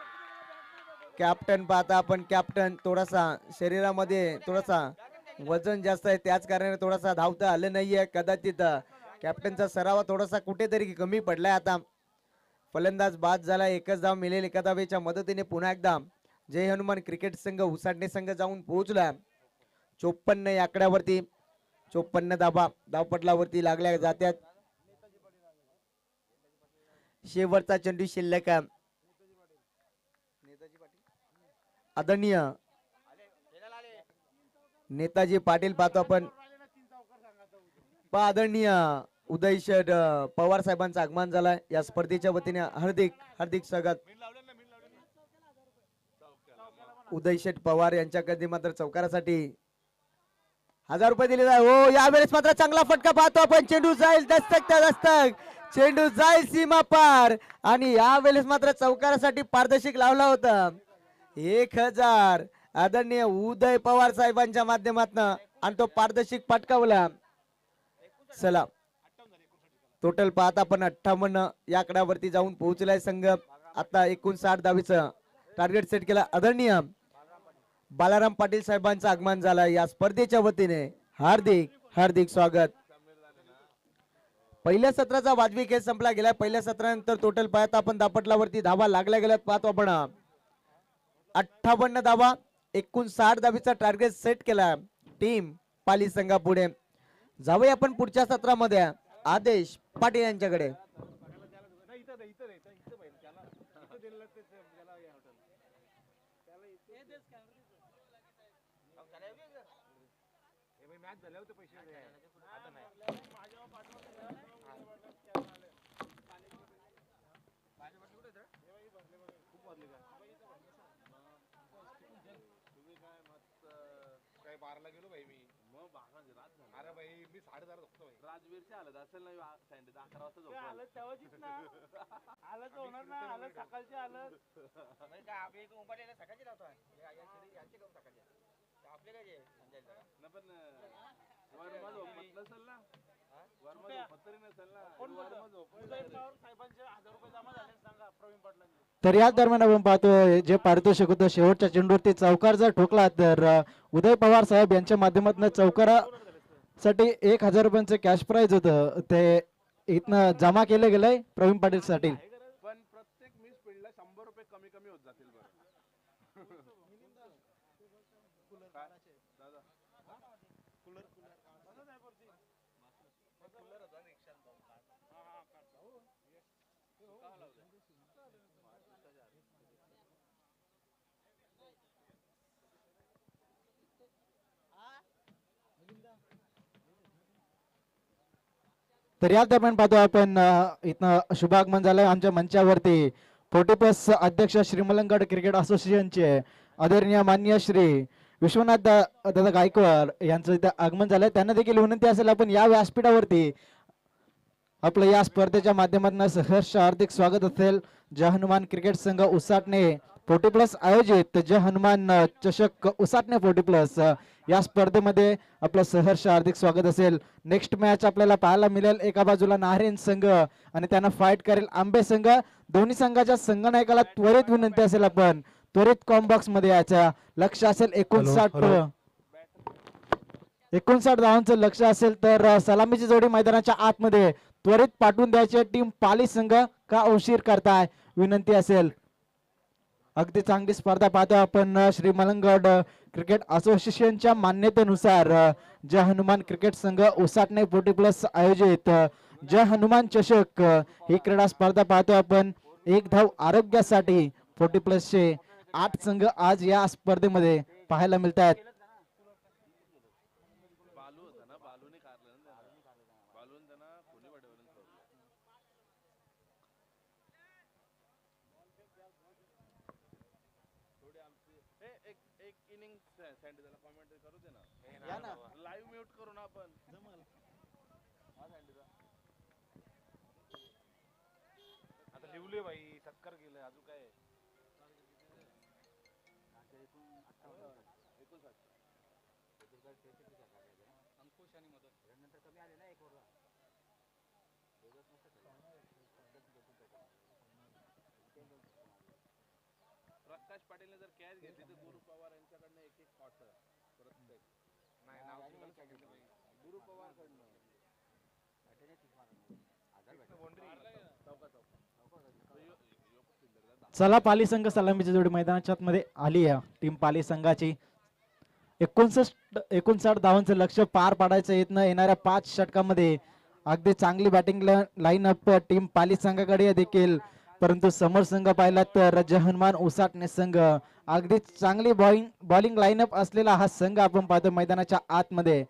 कॅप्टन पाहता आपण, कॅप्टन थोडासा शरीरामध्ये थोडासा वजन जास्त आहे, त्याच कारणाने थोडासा धावता आलं नाहीये. कदाचित कॅप्टनचा सराव थोडासा कुठेतरी कमी पडलाय. आता फलंदाज बाद झाला. 1च धाव मिळेल. एका धावेच्या मदतीने पुन्हा एकदा जय हनुमान क्रिकेट संघ उसाटणे संघ जाऊन पोहोचला 54 या आकड्यावरती. 54 धावा धावपटलावरती लागल्या जात्यात. शेवटचा चेंडू शिल्लक. आदरणीय नेताजी पाटील पाहतो आपण. आदरणीय उदय शेठ पवार साहेबांचं आगमन झालंय. या स्पर्धेच्या वतीने हार्दिक हार्दिक स्वागत. उदय शेठ पवार यांच्याकडे मात्र चौकारासाठी 1000 रुपये दिले जाईल. हो, यावेळेस मात्र चांगला फटका पाहतो आपण. चेंडू जाईल दस्तक त्या दस्तक, चेंडू जाईल सीमा पार आणि यावेळेस मात्र चौकारासाठी पारदर्शक लावला होता. 1000 आदरणीय उदय पवार साहेबांच्या माध्यमातून आणि तो पारदर्शक पटकावला. चला, टोटल पाहता आपण 58 या आकड्यावरती जाऊन पोहोचलाय संघ. आता 59 धावेचं टार्गेट सेट केला. आदरणीय बालाराम पाटील साहेबांचं आगमन झालं. या स्पर्धेच्या वतीने हार्दिक हार्दिक स्वागत. पहिल्या सत्राचा वाजवी खेळ संपला गेला. पहिल्या सत्रानंतर टोटल पाहता आपण दापटलावरती धावा लागल्या गेल्यात पाहतो आपण. 58 धावा, 59 धावेचा टार्गेट सेट केला टीम पाली संघापुढे. जाऊया आपण पुढच्या सत्रामध्ये आदेश पाटील यांच्याकडे. बारला गेलो भाई मी. मग अरे भाई मी 10:30 झोपतो भाई. राजवीरच्या आलं असेल ना 11 वाजता झोपतो. आलं तेव्हाच ना. आलं तर होणार ना. आलं सकाळचे आलं. म्हणजे काय आपल्या इथून उपाट्याला सकाळची लावतो. यांचे करून सकाळची आपले काय जे संजयला ना. पण वर्मा झोपत नसेल ना. वर्मा झोपत तरी नसेल ना. वर्मा झोपत साहेबांचे 1000 रुपये जमा झाले सांगा प्रवीण पाटलांनी. तर या दरम्यान आपण पाहतो जे पारितोषिक होतं शेवटच्या चेंडूवरती चौकार जर ठोकला तर उदय पवार साहेब यांच्या माध्यमातून चौकारासाठी 1000 रुपयांचं कॅश प्राइज होतं ते इथनं जमा केलं गेलंय प्रवीण पाटील साठी. पण प्रत्येक मिस फील्डला 100 रुपये कमी कमी होत जातील बरं. तर या दरम्यान पाहतो आपण इथनं शुभागमन झालंय आमच्या मंचावरती 40+ अध्यक्ष श्रीमलंगड क्रिकेट असोसिएशनचे आदरणीय मान्य श्री विश्वनाथ दादा गायकवाड यांचं इथं आगमन झालंय. त्यांना देखील विनंती असेल आपण या व्यासपीठावरती आपलं या स्पर्धेच्या माध्यमातून सहर्ष हार्दिक स्वागत असेल. जय हनुमान क्रिकेट संघ उसाटणे 40+ आयोजित जय हनुमान चषक उसाटणे 40+ या स्पर्धेमध्ये आपलं सहर्ष हार्दिक स्वागत असेल. नेक्स्ट मॅच आपल्याला पाहायला मिळेल. एका बाजूला नाहरेन संघ आणि त्यांना फाईट करेल आंबे संघ. दोन्ही संघाच्या संघनायकाला त्वरित विनंती असेल आपण त्वरित कॉम्बॉक्स मध्ये यायचं. लक्ष असेल 59 धावांचं लक्ष असेल तर सलामीची जोडी मैदानाच्या आतमध्ये त्वरित पाठवून द्यायची. टीम पाली संघ का उशीर करताय विनंती असेल. अगदी चांगली स्पर्धा पाहतो आपण श्री मलंगड क्रिकेट असोसिएशनच्या मान्यतेनुसार जय हनुमान क्रिकेट संघ उसाटणे 40+ आयोजित जय हनुमान चषक ही क्रीडा स्पर्धा पाहतो आपण. एक धाव आरोग्यासाठी 40+ चे 8 संघ आज या स्पर्धेमध्ये पाहायला मिळत आहेत. बालू होता ना, बालूने काढलं ना बालून त्यांना कोणी वाटेवरून सोडलं. थोडी आमची एक एक इनिंग सँडी त्याला कॉमेंट करू दे ना. लाईव्ह म्यूट करू ना आपण. हा सँडीचा आता लिवले भाई, सत्कार केलं अजून काय. प्रकाश पाटीलने जर कॅच घेतली तर गुरु पवार यांच्याकडनं एक शॉट प्रत्येक. नाही नाव सांगितलं गुरु पवार कडनं. चला पाली संघ सलामीची जोडी मैदानाच्या मध्ये आली आहे. टीम पाली संघाची 59 धावांचं लक्ष पार पाडायचं येणाऱ्या 5 षटकामध्ये अगदी चांगली batting line up team Pali संघाकडे देखील, परंतु समोर संघ पाहिला तर जय हनुमान उसाटणे संघ अगदी चांगली बॉलिंग लाईनअप असलेला हा संघ आपण पाहतो मैदानाच्या आतमध्ये.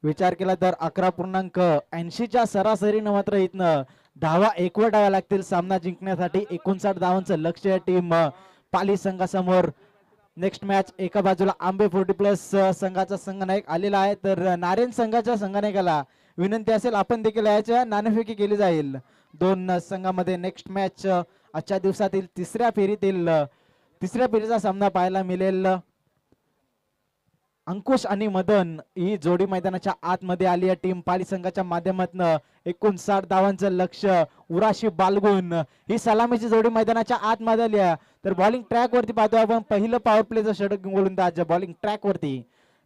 विचार केला तर 11.80च्या सरासरीनं मात्र इथनं धावा एकवटाव्या लागतील सामना जिंकण्यासाठी. 59 धावांचं लक्ष आहे टीम पाली संघासमोर. नेक्स्ट मॅच एका बाजूला आंबे 40+ संघाचा संघनायक आलेला आहे, तर नारायण संघाच्या संघनायकाला विनंती असेल आपण देखील याच्या नाणेफेकी केली जाईल. दोन संघामध्ये नेक्स्ट मॅच आजच्या दिवसातील तिसऱ्या फेरीचा सामना पाहायला मिळेल. अंकुश आणि मदन ही जोडी मैदानाच्या आतमध्ये आली आहे. टीम पाली संघाच्या माध्यमातून 59 धावांचं लक्ष उराशी बालगून ही सलामीची जोडी मैदानाच्या आतमध्ये आली आहे. तर बॉलिंग ट्रॅक वरती पाहतो आपण पहिलं पॉवर प्लेचं षटक गोलंदाज बॉलिंग ट्रॅक वरती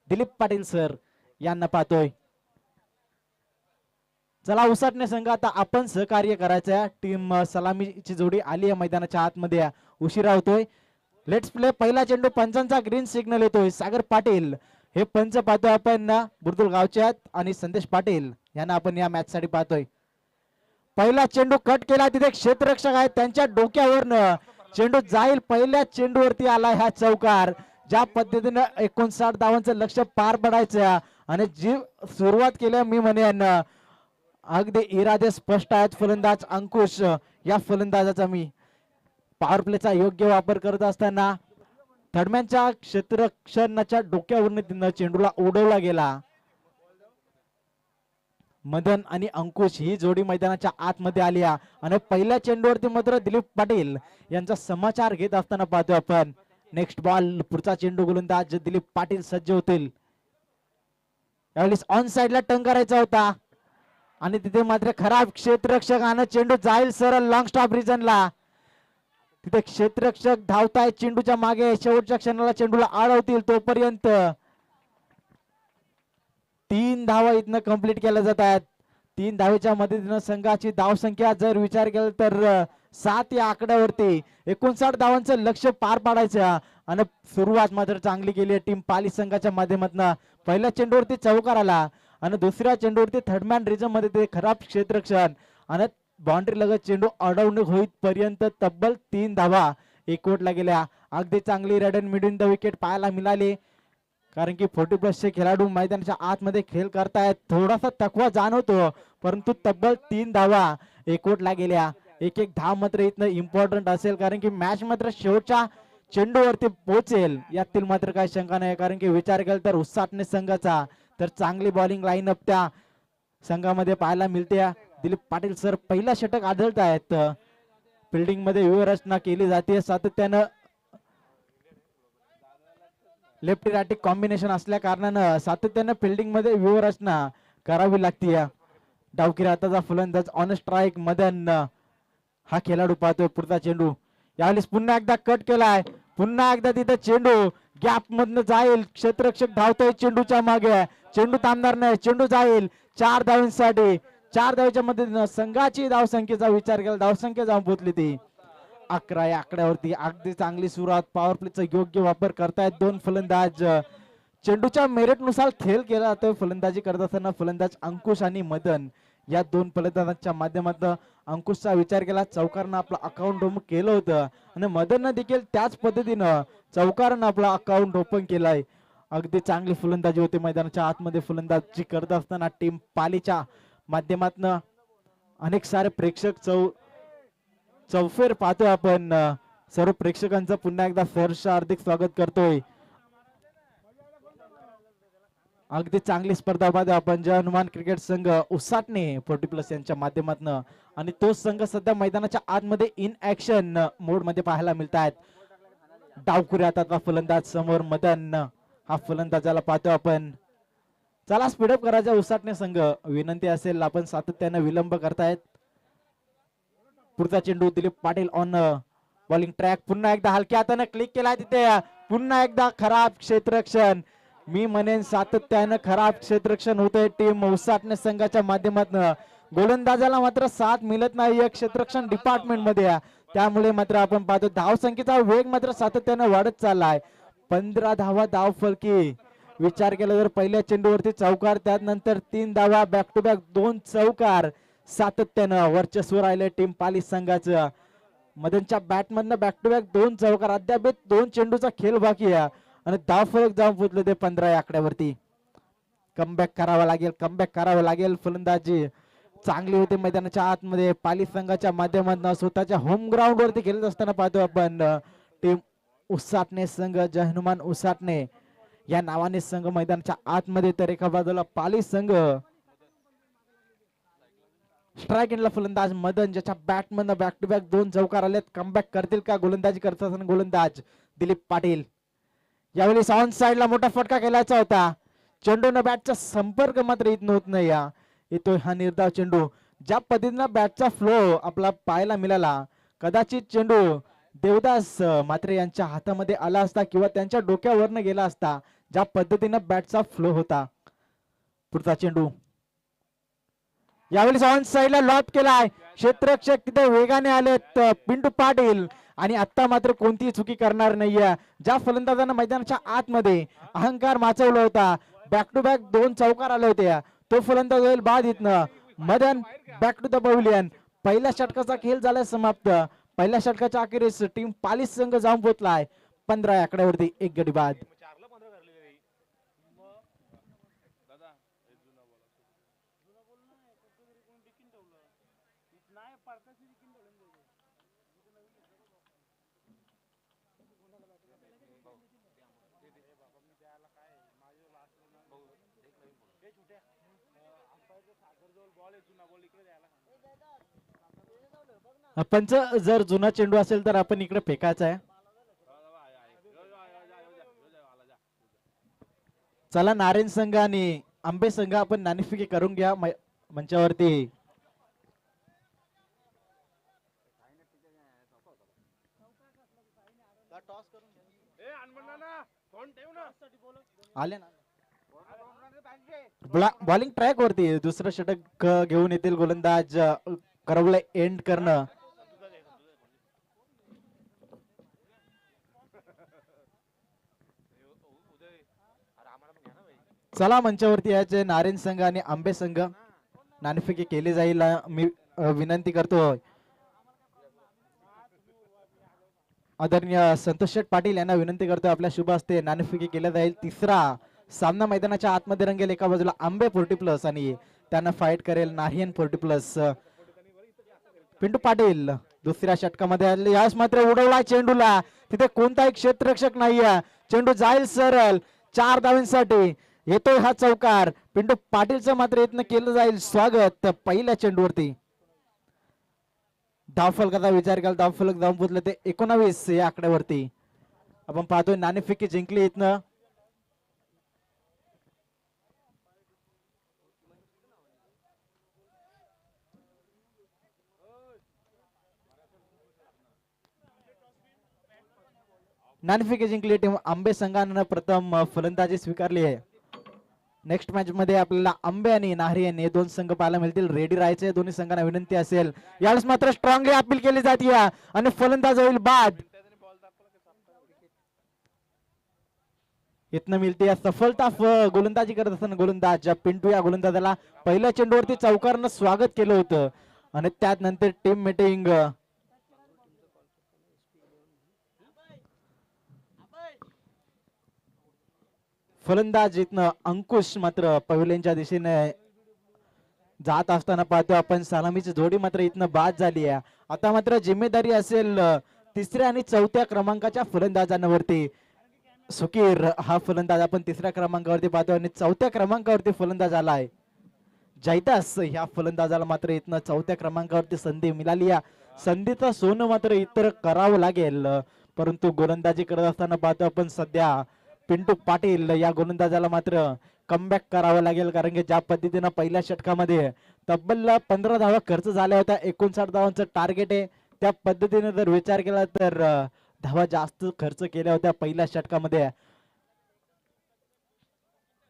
दिलीप पाटील सर यांना पाहतोय. चला उसाटणे संघ आता आपण सहकार्य करायचं. टीम सलामीची जोडी आली आहे मैदानाच्या आतमध्ये, उशिरा होतोय. Let's play. पहिला चेंडू पंचांचा ग्रीन सिग्नल येतोय. सागर पाटील हे पंच पाहतोय आपण बुर्दुल गावचे आहेत आणि संदेश पाटील यांना आपण या मॅच साठी पाहतोय. पहिला चेंडू कट केला, तिथे क्षेत्ररक्षक आहेत त्यांच्या डोक्यावरनं चेंडू जाईल. पहिल्या चेंडूवरती आला हा चौकार. ज्या पद्धतीनं 59 धावांचं लक्ष पार पडायचं आणि जी सुरुवात केली मी म्हणेन अगदी इरादे स्पष्ट आहेत फलंदाज अंकुश. या फलंदाजाचा मी पॉवर प्लेचा योग्य वापर करत असताना थर्डमॅनच्या क्षेत्ररक्षणाच्या डोक्यावरून चेंडूला उडवला गेला. मदन आणि अंकुश ही जोडी मैदानाच्या आतमध्ये आली आणि पहिल्या चेंडूवरती मात्र दिलीप पाटील यांचा समाचार घेत असताना पाहतोय आपण. नेक्स्ट बॉल पुढचा चेंडू गोलंदाज दिलीप पाटील सज्ज होतील. यावेळेस ऑन साइडला टर्न करायचा होता आणि तिथे मात्र खराब क्षेत्ररक्षकानं चेंडू जाईल सरळ लॉंग स्टॉप रिजनला. तिथे क्षेत्ररक्षक धावताय चेंडूच्या मागे, शेवटच्या क्षणाला चेंडूला अडवतील तोपर्यंत 3 धावा इथनं कंप्लीट केल्या जात आहेत. 3 धावेच्या मदतीनं संघाची धावसंख्या जर विचार केला तर 7 या आकड्यावरती 59 धावांचं लक्ष पार पाडायचं आणि सुरुवात मात्र चांगली केली आहे टीम पाली संघाच्या माध्यमातून. पहिल्या चेंडूवरती चौकार आला आणि दुसऱ्या चेंडूवरती थर्डमॅन रिझम मध्ये ते खराब क्षेत्ररक्षण आणि बाउंड्री लगत चेंडू अडवणे होईपर्यंत तब्बल 3 धावा एकवटल्या गेल्या. अगदी चांगली red and mid in the wicket पाहायला मिळाली, कारण की 40+ चे खेळाडू मैदानाच्या आतमध्ये खेळ करतायत. थोडासा थकवा जाणवतो, परंतु तब्बल 3 धावा एकवटल्या गेल्या. एक धाव मात्र इथनं इम्पॉर्टंट असेल, कारण की मॅच मात्र शेवटच्या चेंडूवरती पोहोचेल यातील मात्र काही शंका नाही. कारण की विचार केला तर उसाटणे संघाचा तर चांगली बॉलिंग लाईनअप त्या संघामध्ये पाहायला मिळते. दिलीप पाटील सर पहिला षटक आढळत आहेत. फिल्डिंग मध्ये व्यूहरचना केली जाते सातत्यानं. लेफ्ट राईट कॉम्बिनेशन असल्या कारणानं सातत्यानं फिल्डिंग मध्ये व्यूहरचना करावी लागते. डावकिरी हाताचा फलंदाज ऑन स्ट्राईक मदन हा खेळाडू पाहतोय. पुढचा चेंडू यावेळेस पुन्हा एकदा कट केलाय. पुन्हा एकदा तिथे चेंडू गॅप मधनं जाईल. क्षेत्ररक्षक धावतोय चेंडूच्या मागे, चेंडू थांबणार नाही, चेंडू जाईल 4 धावांसाठी. 4 धावेच्या मदतीनं संघाची धावसंख्येचा विचार केला, धावसंख्या जाऊन पोहोचली ती 11 या आकड्यावरती अगदी चांगली सुरुवात, पॉवर प्लेचा योग्य वापर करतायत दोन फलंदाज. चेंडूच्या मेरिट नुसार खेळ केला जातोय. फलंदाजी करत असताना फलंदाज अंकुश आणि मदन या दोन फलंदाजांच्या माध्यमातून अंकुशचा विचार केला, चौकारनं आपलं अकाउंट ओपन केलं होतं आणि मदननं देखील त्याच पद्धतीनं चौकारनं आपलं अकाउंट ओपन केलंय. अगदी चांगली फलंदाजी होते मैदानाच्या आतमध्ये फलंदाजी करत असताना टीम पालीच्या माध्यमातून अनेक सारे प्रेक्षक चौफेर पाहतोय आपण. सर्व प्रेक्षकांचं पुन्हा एकदा सहर्ष हार्दिक स्वागत करतोय. अगदी चांगली स्पर्धा पाहतो आपण. जय हनुमान क्रिकेट संघ उसाटणे 40+ यांच्या माध्यमातून आणि तोच संघ सध्या मैदानाच्या आतमध्ये इन ऍक्शन मोड मध्ये पाहायला मिळत आहेत. डावखुरी हातात फलंदाज समोर मदन हा फलंदाजाला पाहतो आपण. चला स्पीडअप करायचा उसाटणे संघ, विनंती असेल, आपण सातत्याने विलंब करतायत. पुढचा चेंडू Dilip Patil on bowling track, पुन्हा एकदा हलक्या हाताने क्लिक केलाय तिथे, पुन्हा एकदा खराब क्षेत्ररक्षण. मी म्हणेन सातत्यानं खराब क्षेत्ररक्षण होतंय टीम उसाटणे संघाच्या माध्यमातून. गोलंदाजाला मात्र साथ मिळत नाही या क्षेत्ररक्षण डिपार्टमेंट मध्ये, त्यामुळे मात्र आपण पाहतो धावसंख्येचा वेग मात्र सातत्यानं वाढत चाललाय. 15 धावा धाव फलकी. विचार केला तर पहिल्या चेंडूवरती चौकार, त्यानंतर 3 धावा, बॅक टू बॅक 2 चौकार. सातत्यानं वर्चस्व राहिले टीम पाली संघाचं. मदनच्या बॅटमधनं बॅक टू बॅक 2 चौकार, अद्याप 2 चेंडूचा खेळ बाकी आहे आणि धाव फलक जाऊन पोहोचले ते 15 या आकड्यावरती. कमबॅक करावं लागेल. फलंदाजी चांगली होते मैदानाच्या आतमध्ये पाली संघाच्या माध्यमातून. स्वतःच्या होम ग्राउंड वरती खेळत असताना पाहतो आपण टीम उसाटणे संघ, जय हनुमान उसाटणे या नावाने संघ मैदानाच्या आतमध्ये, तर एका बाजूला पाली संघ. स्ट्राईक एंडला फलंदाज मदन, ज्याच्या बॅटमधनं बॅक टू बॅक 2 चौकार आलेत. कमबॅक करतील का गोलंदाजी करत असताना गोलंदाज दिलीप पाटील. यावेळी ऑन साइडला मोठा फटका केलाचा होता. चेंडून बॅटचा संपर्क मात्र येत नव्हत नाही. येतोय हा निर्धाव चेंडू. ज्या पद्धतीनं बॅटचा फ्लो आपला पाहायला मिळाला, कदाचित चेंडू देवदास मात्रे यांच्या हातामध्ये आला असता किंवा त्यांच्या डोक्यावरनं गेला असता, ज्या पद्धतीनं बॅटचा फ्लो होता. पुढचा चेंडू यावेळी ऑन साइडला लॉप केलाय. क्षेत्ररक्षक तिथे वेगाने आलेत पिंटू पाटील आणि आता मात्र कोणतीही चुकी करणार नाहीये. ज्या फलंदाजांना मैदानाच्या आतमध्ये अहंकार माचवला होता, बॅक टू बॅक 2 चौकार आले होते, तो फलंदाज होईल बाद इथनं. Madan back to the pavilion. पहिल्या षटकाचा खेळ झालाय समाप्त. पहिल्या षटकाच्या अखेरीस टीम पाली संघ जाऊन पोहोचलाय 15 आकड्यावरती 1 गडी बाद. पंच, जर जुना चेंडू असेल तर आपण इकडे फेकायचा आहे. चला नारायण संघ आणि आंबे संघ आपण नाणेफेकी करून घ्या मंचावरती. आले ना बॉलिंग ट्रॅक वरती. दुसरं षटक घेऊन येतील गोलंदाज करवले एंड करणं. चला मंचावरती यायचे नारायण संघ आणि आंबे संघ. नाणेफेकी केली जाईल मी विनंती करतो. आदरणीय संतोष शेठ पाटील यांना विनंती करतो आपल्या शुभ हस्ते नाणेफेकी केल्या जाईल. तिसरा सामना मैदानाच्या आतमध्ये रंगेल. एका बाजूला आंबे 40+ आणि त्यांना फाईट करेल नारायण 40+. पिंटू पाटील दुसऱ्या षटकामध्ये यास मात्र उडवला चेंडूला. तिथे कोणताही क्षेत्ररक्षक नाहीये. चेंडू जाईल सरळ 4 धावांसाठी. येतोय हा चौकार. पिंटू पाटीलचं मात्र यत्न केलं जाईल स्वागत पहिल्या चेंडूवरती. धावफलकाचा विचार केला, धावफलक जाऊन पोहोचले ते 19 या आकड्यावरती. आपण पाहतोय नाणेफेकी जिंकली इथनं. नाणेफेकी जिंकली टीम आंबे संघानं प्रथम फलंदाजी स्वीकारली आहे. नेक्स्ट मॅच मध्ये आपल्याला आंबे आणि नाहरी यांनी हे दोन संघ पाहायला मिळतील. रेडी राहायचे दोन्ही संघांना विनंती असेल. यावेळेस मात्र स्ट्रॉंगली अपील केली जाते आणि फलंदाज होईल बाद. इथनं मिळते या सफलता गोलंदाजी करत असताना गोलंदाज पिंटू या गोलंदाजाला पहिल्या चेंडूवरती चौकारनं स्वागत केलं होतं आणि त्यानंतर टीम मीटिंग फलंदाज इथनं अंकुश मात्र पवेलियनच्या दिशेने जात असताना पाहतो आपण. सलामीची जोडी मात्र इथनं बाद झाली आहे. आता मात्र जिम्मेदारी असेल तिसऱ्या आणि चौथ्या क्रमांकाच्या फलंदाजांवरती. सुकीर हा फलंदाज आपण तिसऱ्या क्रमांकावरती पाहतो आणि चौथ्या क्रमांकावरती फलंदाज आलाय जैदास. ह्या फलंदाजाला मात्र इथनं चौथ्या क्रमांकावरती संधी मिळाली. या संधीचं सोनं मात्र इतर करावं लागेल, परंतु गोलंदाजी करत असताना पाहतो आपण सध्या पिंटू पाटील या गोलंदाजाला मात्र कमबॅक करावं लागेल, कारण की ज्या पद्धतीनं पहिल्या षटकामध्ये तब्बल 15 धावा खर्च झाल्या होत्या, 59 धावांचं टार्गेट आहे. त्या पद्धतीने जर विचार केला तर धावा जास्त खर्च केल्या होत्या पहिल्या षटकामध्ये.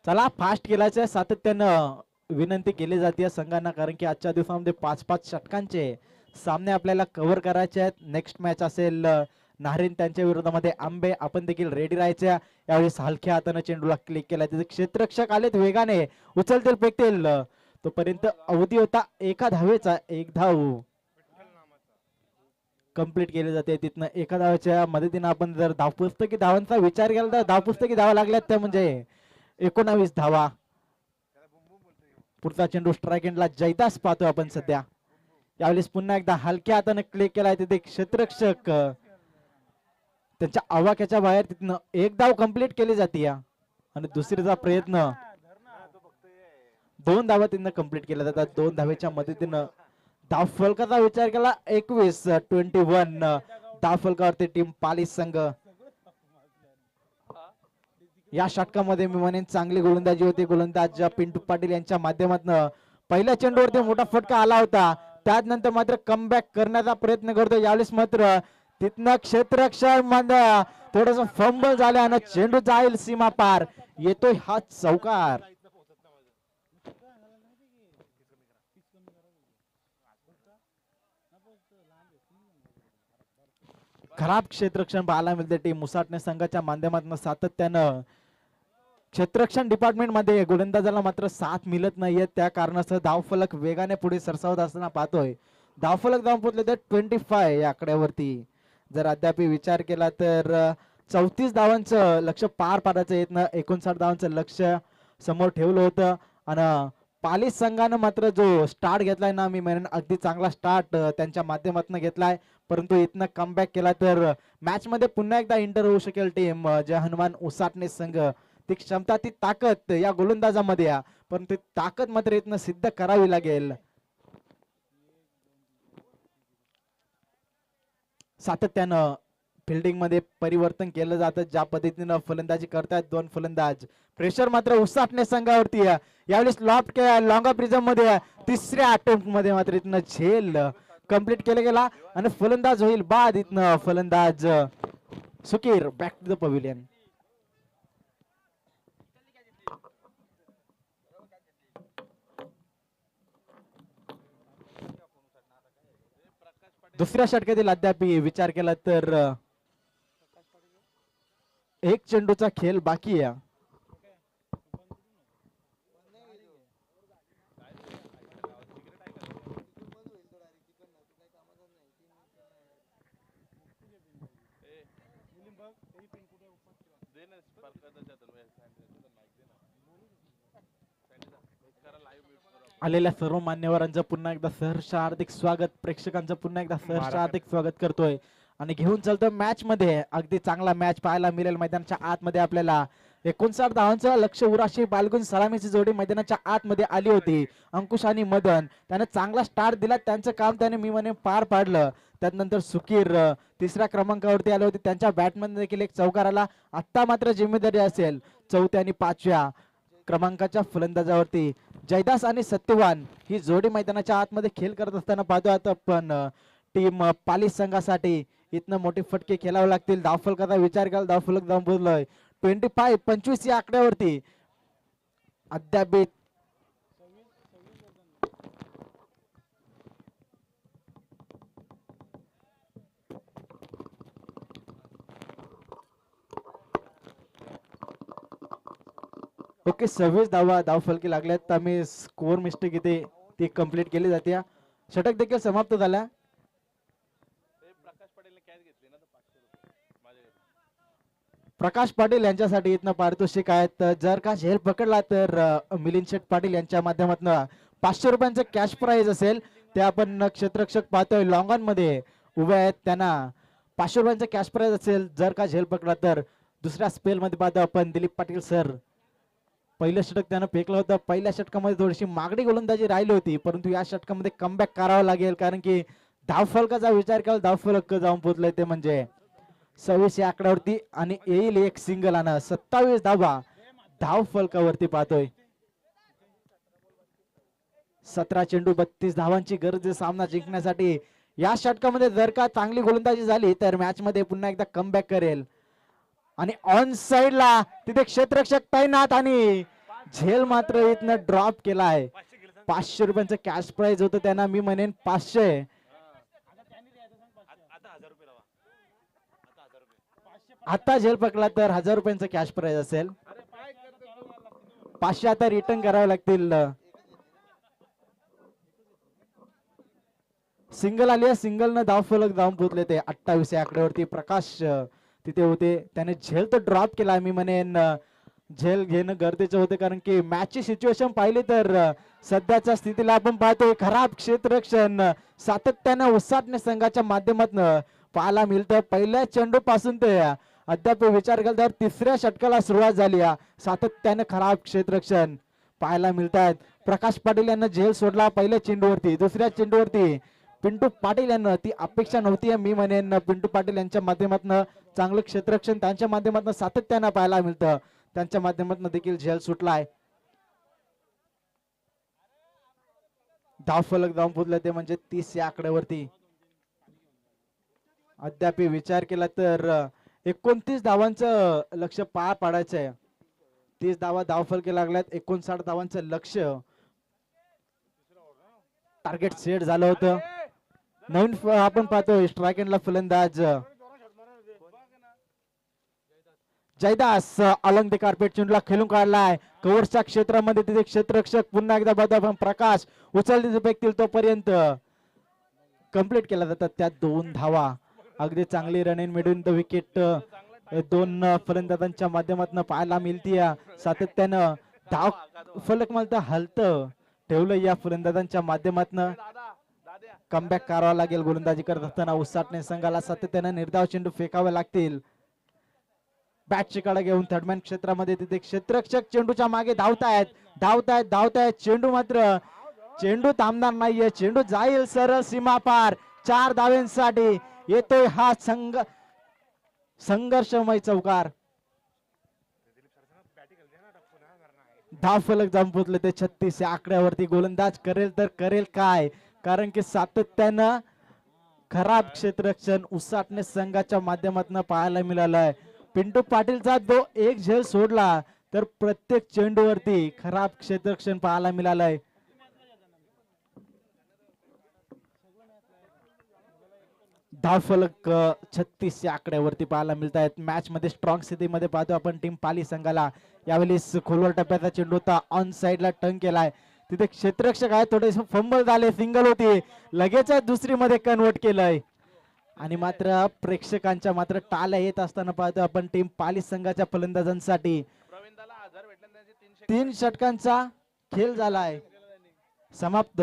चला फास्ट खेळायचं सातत्यानं विनंती केली जाते संघांना, कारण की आजच्या दिवसामध्ये 5-5 षटकांचे सामने आपल्याला कव्हर करायचे आहेत. नेक्स्ट मॅच असेल नाहरीन त्यांच्या विरोधामध्ये आंबे. आपण देखील रेडी राहायचे. यावेळेस हलक्या हाताने चेंडूला क्लिक केला. तिथे क्षेत्ररक्षक आलेत वेगाने, उचलतील फेकतील. तोपर्यंत अवधी होता एका धावेचा. एक धाव कंप्लीट केली जाते. तिथनं एका धावेच्या मदतीनं आपण जर धावपुस्तकी धावांचा विचार केला तर धावपुस्तकी धावा लागल्यात त्या म्हणजे 19 धावा. पुढचा चेंडू स्ट्राइक एंडला जैदास पाहतो आपण सध्या. यावेळेस पुन्हा एकदा हलक्या हाताने क्लिक केलाय. तिथे क्षेत्ररक्षक त्यांच्या आवाक्याच्या बाहेर. तिथनं एक धाव कंप्लीट केली जाते आणि दुसरीचा प्रयत्न 2 धावा तिथनं कंप्लीट केल्या जातात. 2 धावेच्या मदतीनं धाव फलकाचा विचार केला 21 धाव फलकावरती टीम पाली संघ. या षटकामध्ये मी म्हणेन चांगली गोलंदाजी होती. गोलंदाज पिंटू पाटील यांच्या माध्यमातून पहिल्या चेंडूवरती मोठा फटका आला होता, त्यानंतर मात्र कमबॅक करण्याचा प्रयत्न करतो. यावेळेस मात्र तिथनं क्षेत्ररक्षक मध्ये थोडस फंबल झालं आणि चेंडू जाईल सीमा पार. येतोय हा चौकार. खराब क्षेत्ररक्षण पाहायला मिळते टीम मुसाटणे संघाच्या माध्यमातून. सातत्यानं क्षेत्ररक्षण डिपार्टमेंट मध्ये गोलंदाजाला मात्र साथ मिळत नाहीये, त्या कारणास्तव धावफलक वेगाने पुढे सरसावत असताना पाहतोय. धावफलक धावून पोहोचले तर 25 या आकड्यावरती. जर अद्याप विचार केला तर 34 धावांचं लक्ष पार पाडायचं येत ना, 59 धावांचं लक्ष समोर ठेवलं होतं. आणि पाली संघानं मात्र जो स्टार्ट घेतलाय ना, मी म्हणेन अगदी चांगला स्टार्ट त्यांच्या माध्यमातून घेतलाय, परंतु इथनं कमबॅक केला तर मॅच मध्ये पुन्हा एकदा इंटर होऊ शकेल टीम जय हनुमान उसाटणे संघ. ती क्षमता ती ताकद या गोलंदाजामध्ये आहे, परंतु ताकद मात्र इथनं सिद्ध करावी लागेल. सातत्यानं फिल्डिंग मध्ये परिवर्तन केलं जातं. ज्या पद्धतीनं फलंदाजी करतायत 2 फलंदाज. प्रेशर मात्र उसाटणे संघावरती आहे. यावेळेस लॉफ्ट लॉंग प्रिझम मध्ये तिसऱ्या अटेम्प्ट मध्ये मात्र इथनं झेल कंप्लीट केला गेला आणि फलंदाज होईल बाद. इथनं फलंदाज सुकीर बॅक टू द पवेलियन. दुसऱ्या षटकातील अद्याप विचार केला तर एक चेंडूचा खेळ बाकी आहे. आलेल्या सर्व मान्यवरांचं पुन्हा एकदा सहर्ष हार्दिक स्वागत. प्रेक्षकांचं पुन्हा एकदा सहर्ष हार्दिक स्वागत करतोय आणि घेऊन चालतोय मॅच मध्ये. अगदी चांगला मॅच पाहायला मिळेल. मैदानाच्या आतमध्ये आपल्याला 59 धावांचं लक्ष उराशी बालगुन सलामीची जोडी मैदानाच्या आतमध्ये आली होती. अंकुश आणि मदन त्याने चांगला स्टार्ट दिला. त्यांचं काम त्याने मी म्हणे पार पाडलं. त्यानंतर सुकीर तिसऱ्या क्रमांकावरती आले होते. त्यांच्या बॅटमध्ये देखील एक चौकार आला. आता मात्र जिम्मेदारी असेल 4थ्या आणि 5व्या क्रमांकाच्या फलंदाजावरती. जयदास आणि सत्यवान ही जोडी मैदानाच्या आतमध्ये खेळ करत असताना पाहतो आता. पण टीम पाली संघासाठी इथनं मोठे फटके खेळावे लागतील. धावफलकाचा विचार केला धावफलक धावून पोहोचलोय 25 या आकड्यावरती. अद्याप ओके 26 धावा धावफलकी लागल्यात. तर आम्ही स्कोअर मिस्टेक इथे ती कंप्लीट केली जाते. षटक देखील समाप्त झाला. प्रकाश पटेलने कॅच घेतली ना, तर 500 रुपये माझ्याकडे. प्रकाश पाटील यांच्यासाठी इथनं पारितोषिक आहेत. जर का झेल पकडला तर मिलिंद शेठ पाटील यांच्या माध्यमातून 500 रुपयांचं कॅश प्राइज असेल. ते आपण क्षेत्ररक्षक पाहतोय लॉंगॉन मध्ये उभे आहेत, त्यांना 500 रुपयांचं कॅश प्राइज असेल जर का झेल पकडला तर. दुसऱ्या स्पेल मध्ये पाहतो आपण दिलीप पाटील सर. पहिलं षटक त्यानं फेकलं होतं. पहिल्या षटकामध्ये थोडीशी मागणी गोलंदाजी राहिली होती, परंतु या षटकामध्ये कमबॅक करावं लागेल, कारण की धावफलकाचा विचार केला धावफलक जाऊन पोहोचलंय ते म्हणजे 26 या आकड्यावरती आणि येईल एक सिंगल आणा. 27 धावा धावफलकावरती पाहतोय. 17 चेंडू 32 धावांची गरज आहे सामना जिंकण्यासाठी. या षटकामध्ये जर का चांगली गोलंदाजी झाली तर मॅच मध्ये पुन्हा एकदा कमबॅक करेल. आणि ऑन साइडला तिथे क्षेत्ररक्षक तैनात आणि झेल मात्र इथनं ड्रॉप केलाय. 500 रुपयांचं कॅश प्राइज होतं त्यांना, मी म्हणेन 500. आता झेल पकडला तर 1000 रुपयांचं कॅश प्राइज असेल. 500 आता रिटर्न करावे लागतील. सिंगल आली आहे, सिंगल न धावफलक जाऊन पोहोचले ते 28 या आकड्यावरती. प्रकाश तिथे होते, त्याने झेल तर ड्रॉप केला. मी म्हणेन झेल घेणं गरजेचं होतं, कारण की मॅचची सिच्युएशन पाहिली तर सध्याच्या स्थितीला आपण पाहतोय खराब क्षेत्ररक्षण सातत्यानं उसाटणे संघाच्या माध्यमातून पाहायला मिळतं. पहिल्या चेंडू पासून ते अद्याप विचार केला तर तिसऱ्या षटकाला सुरुवात झाली. सातत्यानं खराब क्षेत्ररक्षण पाहायला मिळतात. प्रकाश पाटील यांना झेल सोडला पहिल्या चेंडूवरती. दुसऱ्या चेंडूवरती पिंटू पाटील यांना ती अपेक्षा नव्हती. मी म्हणेन पिंटू पाटील यांच्या माध्यमातून चांगलं क्षेत्ररक्षण त्यांच्या माध्यमातून सातत्यानं पाहायला मिळतं. त्यांच्या माध्यमातून देखील झेल सुटलाय. धावफलक जाऊन पोहोचले ते म्हणजे 30 या आकड्यावरती. अद्याप विचार केला तर 29 धावांचं लक्ष पार पाडायचंय. 30 धावा धावफलके लागल्यात. 59 धावांचं लक्ष टार्गेट सेट झालं होतं. नवीन आपण पाहतोय स्ट्राइक एंडला फलंदाज जयदास अलंग द कार्पेट चेंडूला खेळून काढलाय. कव्हरच्या क्षेत्रामध्ये तिथे क्षेत्ररक्षक पुन्हा एकदा पाहतो आपण प्रकाश उचलते फेकतील तोपर्यंत कंप्लीट केला जातात त्या 2 धावा. अगदी चांगली रन इन मिडून द विकेट दोन फलंदाजांच्या माध्यमातून पाहायला मिळते. सातत्यानं धाव फलक मला हलतं ठेवलं या फलंदाजांच्या माध्यमातून. कमबॅक करावा लागेल गोलंदाजी करत असताना उसाटणे संघाला. सातत्यानं निर्धाव चेंडू फेकावे लागतील. बॅटची कडा घेऊन थर्डमॅन क्षेत्रामध्ये तिथे क्षेत्ररक्षक चेंडूच्या मागे धावतायत. चेंडू थांबणार नाहीये. चेंडू जाईल सरळ सीमा पार. 4 धावांसाठी येतोय हा संघर्षमय चौकार. धावफलक जाऊन पोहोचले ते 36 या आकड्यावरती. गोलंदाज करेल तर करेल काय, कारण की सातत्यानं खराब क्षेत्ररक्षण उसाटणे संघाच्या माध्यमातून पाहायला मिळालंय. पिंटू पाटीलचा जो एक झेल सोडला तर प्रत्येक चेंडूवरती खराब क्षेत्ररक्षण पाहायला मिळालंय. धावफलक 36 या आकड्यावरती पाहायला मिळत आहेत. मॅच मध्ये स्ट्रॉंग स्थितीमध्ये पाहतो आपण टीम पाली संघाला. यावेळेस खोलवर टप्प्याचा चेंडू होता, ऑन साइडला टर्न केलाय. तिथे क्षेत्ररक्षक आहे, थोडेसे फंबल झाले, सिंगल होती, लगेच दुसरी मध्ये कन्वर्ट केलंय. आणि मात्र प्रेक्षकांच्या मात्र टाळ्या येत असताना पाहतो आपण टीम पाली संघाच्या फलंदाजांसाठी. 3 षटकांचा खेळ झालाय समाप्त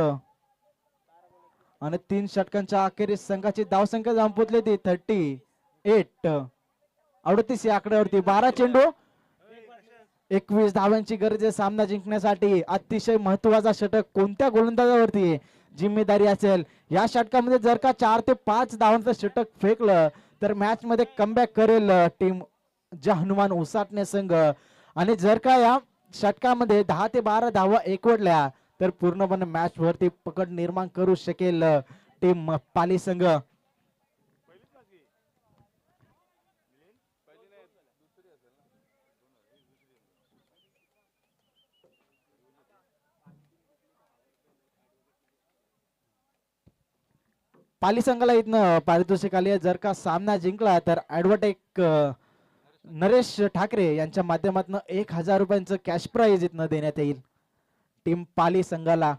आणि 3 षटकांच्या अखेरीस संघाची धावसंख्या जाऊन पोहोचली ती 38. 38 या आकड्यावरती. 12 चेंडू 21 धावांची गरज आहे सामना जिंकण्यासाठी. अतिशय महत्वाचा षटक कोणत्या गोलंदाजावरती जिम्मेदारी असेल. या षटकामध्ये जर का 4 ते 5 धावांचं षटक फेकलं तर मॅच मध्ये कमबॅक करेल टीम हनुमान उसाटणे संघ. आणि जर का या षटकामध्ये 10 ते 12 धावा एकवटल्या तर पूर्णपणे मॅच वरती पकड निर्माण करू शकेल टीम पाली संघ. पाली संघाला इथनं पारितोषिक आली आहे. जर का सामना जिंकला तर ॲडव्होटेक नरेश ठाकरे यांच्या माध्यमातून 1000 रुपयांचं कॅश प्राइज इथनं देण्यात येईल टीम पाली संघाला.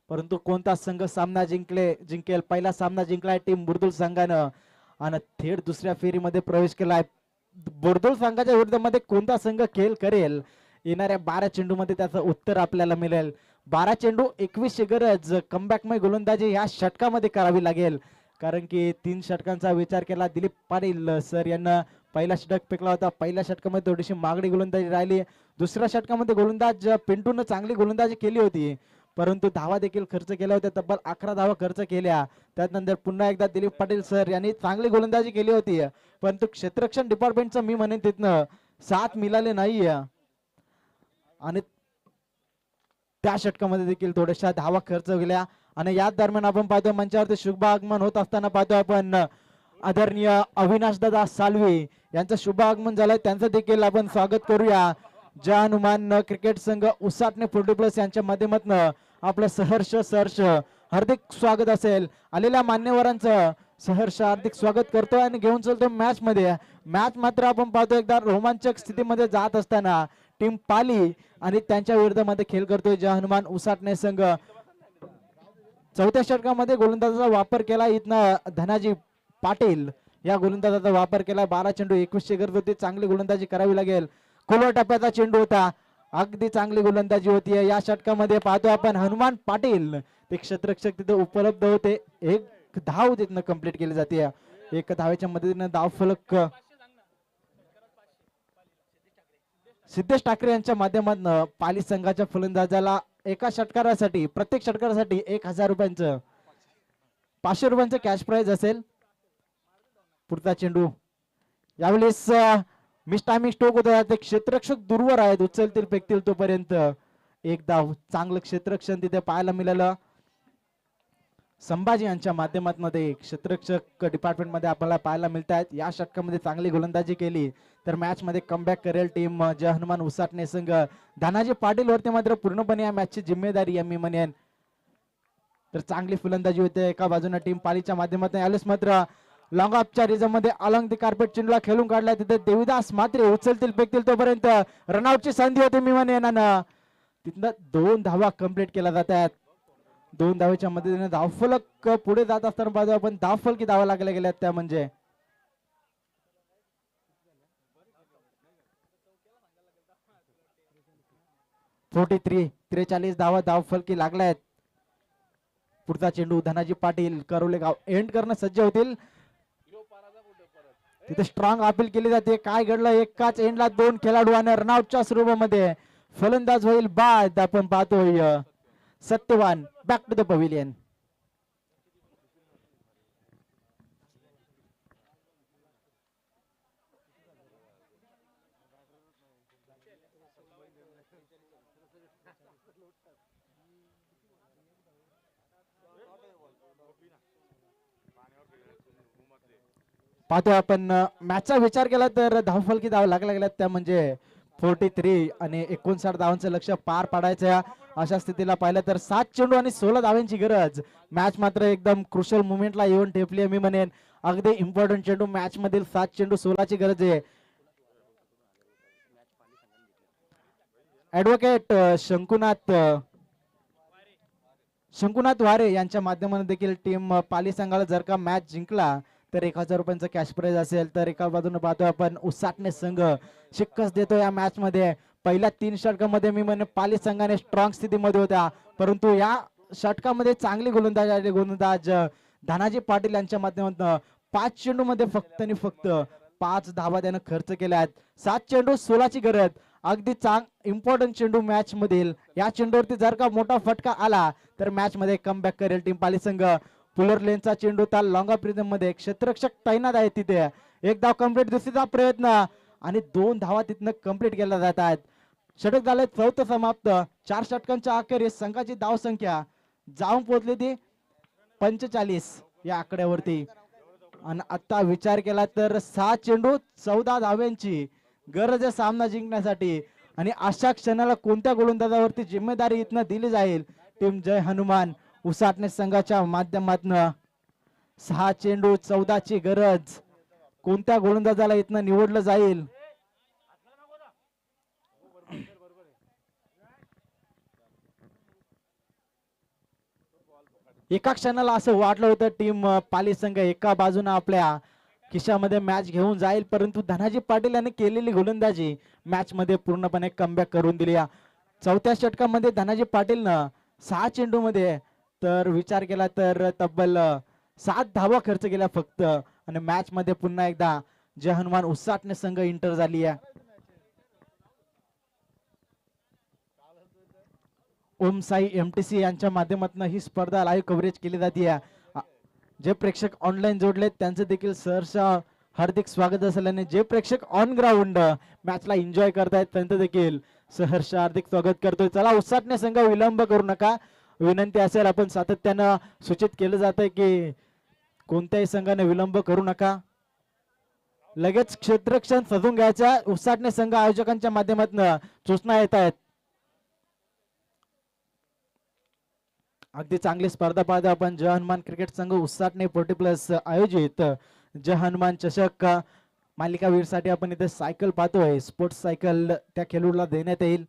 परंतु कोणता संघ सामना जिंकेल? पहिला सामना जिंकलाय टीम बुर्दुल संघानं आणि थेट दुसऱ्या फेरीमध्ये प्रवेश केलाय. बुर्दुल संघाच्या विरुद्धमध्ये कोणता संघ खेळ करेल? येणाऱ्या 12 चेंडूमध्ये त्याचं उत्तर आपल्याला मिळेल. 12 चेंडू 21ची गरज कमबॅकमय गोलंदाजी ह्या षटकामध्ये करावी लागेल, कारण की 3 षटकांचा विचार केला. दिलीप पाटील सर यांना पहिला षटक फेकला होता. पहिल्या षटकामध्ये थोडीशी मागणी गोलंदाजी राहिली. दुसऱ्या षटकामध्ये गोलंदाज पिंटून चांगली गोलंदाजी केली होती, परंतु धावा देखील खर्च केल्या होत्या. तब्बल 11 धावा खर्च केल्या. त्यानंतर पुन्हा एकदा दिलीप पाटील सर यांनी चांगली गोलंदाजी केली होती, परंतु क्षेत्ररक्षण डिपार्टमेंटचं मी म्हणेन तिथनं साथ मिळाले नाही आणि त्या षटकामध्ये देखील थोड्याशा धावा खर्च केल्या. आणि या दरम्यान आपण पाहतो मंचावरती शुभ आगमन होत असताना पाहतो आपण आदरणीय अविनाश दादा सालवे यांचं शुभ आगमन झालंय. त्यांचं देखील आपण स्वागत करूया. जय हनुमान क्रिकेट संघ उसाटणे 40+ यांच्या माध्यमातून आपलं सहर्ष हार्दिक स्वागत असेल. आलेल्या मान्यवरांचं सहर्ष हार्दिक स्वागत करतो आणि घेऊन चलतो मॅच मध्ये. मॅच मात्र आपण पाहतो एकदा रोमांचक स्थितीमध्ये जात असताना टीम पाली आणि त्यांच्या विरुद्धमध्ये खेळ करतोय जय हनुमान उसाटणे संघ. चौथ्या षटकामध्ये गोलंदाजाचा वापर केला इथनं धनाजी पाटील या गोलंदाजाचा वापर केला. 12 चेंडू 21ची गरज होती. चांगली गोलंदाजी करावी लागेल. खोलवर टप्प्याचा चेंडू होता. अगदी चांगली गोलंदाजी होती. या षटकामध्ये पाहतो आपण हनुमान पाटील ते क्षेत्ररक्षक तिथे उपलब्ध होते. एक धाव तिथनं कंप्लीट केली जाते. एक धावेच्या मदतीने धाव फलक सिद्धेश ठाकरे यांच्या माध्यमातून पाली संघाच्या फलंदाजाला एका षटकारासाठी प्रत्येक षटकारासाठी 1000 रुपयांचं 500 रुपयांचं कॅश प्राइज असेल. पुढचा चेंडू यावेळेस मिस टायमिंग स्ट्रोक होता. ते क्षेत्ररक्षक दूरवर आहेत. उचलतील फेकतील तोपर्यंत एक धाव. चांगलं क्षेत्ररक्षण तिथे पाहायला मिळालं. संभाजी यांच्या माध्यमातून क्षेत्ररक्षक डिपार्टमेंट मध्ये आपल्याला पाहायला मिळत आहेत. या षटकामध्ये चांगली गोलंदाजी केली तर मॅच मध्ये कमबॅक करेल टीम जय हनुमान उसाटणे संघ. धनाजी पाटील वरती मात्र पूर्णपणे या मॅचची जिम्मेदारी मी म्हणेन. तर चांगली फलंदाजी होते एका बाजूने टीम पालीच्या माध्यमातून. यावेळेस मात्र लॉंग ऑफच्या रिझम मध्ये अलॉंग दी कार्पेट चेंडूला खेळून काढलाय. तिथे देविदास मात्रे उचलतील फेकतील तोपर्यंत रनआउटची संधी होती मी म्हणेन. तिथनं 2 धावा कंप्लीट केल्या जातात. 2 धावेच्या मदतीने धावफलक पुढे जात असताना पाहतो आपण धावफलकी धावा लागल्या गेल्या त्या म्हणजे 43 धावा धावफलकी लागल्यात. पुढचा चेंडू धनाजी पाटील करोले गाव एंड करणं सज्ज होतील. तिथे स्ट्रॉंग अपील केली जाते. काय घडलं? एकाच एंडला 2 खेळाडू आणि रनआउटच्या स्वरूपामध्ये फलंदाज होईल बाद. आपण पाहतोय Satyavan back to the pavilion. पाहतो आपण मॅचचा विचार केला तर धावफलकी धाव लागल्या गेल्यात त्या म्हणजे 43 आणि 59 धावांचं लक्ष्य पार पाडायचं. अशा स्थितीला पाहिलं तर 7 चेंडू आणि 16 धावांची गरज. मॅच मात्र एकदम क्रुशल मुवमेंटला येऊन ठेपली मी म्हणेन. अगदी इम्पॉर्टंट चेंडू मॅच मधील 7 चेंडू 16 ची गरज आहे. ऍडव्होकेट शंकुनाथ वारे यांच्या माध्यमातून देखील टीम पाली संघाला जर का मॅच जिंकला तर 1000 रुपयांचं कॅश प्राइज असेल. तर एका बाजूने पाहतोय आपण उसाटणे संघ शिक्कस देतो या मॅच मध्ये. पहिल्या 3 षटकामध्ये मी म्हणेन पाली संघाने स्ट्रॉंग स्थितीमध्ये होत्या, परंतु या षटकामध्ये चांगली गोलंदाज धनाजी पाटील यांच्या माध्यमातून 5 चेंडू मध्ये फक्त आणि फक्त 5 धावा त्यानं खर्च केल्या आहेत. 7 चेंडू 16 ची गरज. अगदी इम्पॉर्टंट चेंडू मॅच मधील. या चेंडूवरती जर का मोठा फटका आला तर मॅच मध्ये कमबॅक करेल टीम पाली संघ. पुलर लेनचा चेंडू त्या लॉंग ऑफ रिदम मध्ये क्षेत्ररक्षक तैनात आहे तिथे. एक धाव कंप्लीट. दुसरीचा प्रयत्न आणि 2 धावा तिथनं कंप्लीट केल्या जात आहेत. षटक झालंय 4थं समाप्त. 4 षटकांच्या अखेरीस संघाची धाव संख्या जाऊन पोहोचली ती 45 या आकड्यावरती. आणि आता विचार केला तर 6 चेंडू 14 धाव्यांची गरज आहे सामना जिंकण्यासाठी. आणि अशा क्षणाला कोणत्या गोलंदाजावरती जिम्मेदारी इथनं दिली जाईल टीम जय हनुमान उसाटणे संघाच्या माध्यमातून. 6 चेंडू 14 ची गरज. कोणत्या गोलंदाजाला इथनं निवडलं जाईल? एका क्षणाला असं वाटलं होतं टीम पाली संघ एका बाजूने आपल्या खिशामध्ये मॅच घेऊन जाईल, परंतु धनाजी पाटील यांनी केलेली गोलंदाजी मॅच मध्ये पूर्णपणे कमबॅक करून दिली. चौथ्या षटकामध्ये धनाजी पाटीलनं 6 चेंडू मध्ये तर विचार केला तर तब्बल 7 धावा खर्च केल्या फक्त, आणि मॅच मध्ये पुन्हा एकदा जय हनुमान उसाटणे संघ इंटर झाली आहे. ओम साई एमटीसी यांच्या माध्यमातून ही स्पर्धा लाईव्ह कव्हरेज केली जाते. जे प्रेक्षक ऑनलाईन जोडलेत त्यांचं देखील सहर्ष हार्दिक स्वागत असेल, आणि जे प्रेक्षक ऑन ग्राउंड मॅचला एन्जॉय करतायत त्यांचं देखील सहर्ष हार्दिक स्वागत करतोय. चला उसाटणे संघ विलंब करू नका, विनंती असेल. आपण सातत्यानं सूचित केलं जातंय की कोणत्याही संघाने विलंब करू नका. लगेच क्षेत्ररक्षण सजून घ्यायच्या. उसाटणे संघ आयोजकांच्या माध्यमातून सूचना येत आहेत. अगदी चांगली स्पर्धा पाहतो आपण. जय हनुमान क्रिकेट संघ उसाटणे 40+ आयोजित जय हनुमान चषक मालिका वीरसाठी आपण इथे सायकल पाहतोय. स्पोर्ट्स सायकल त्या खेळाडूला देण्यात येईल.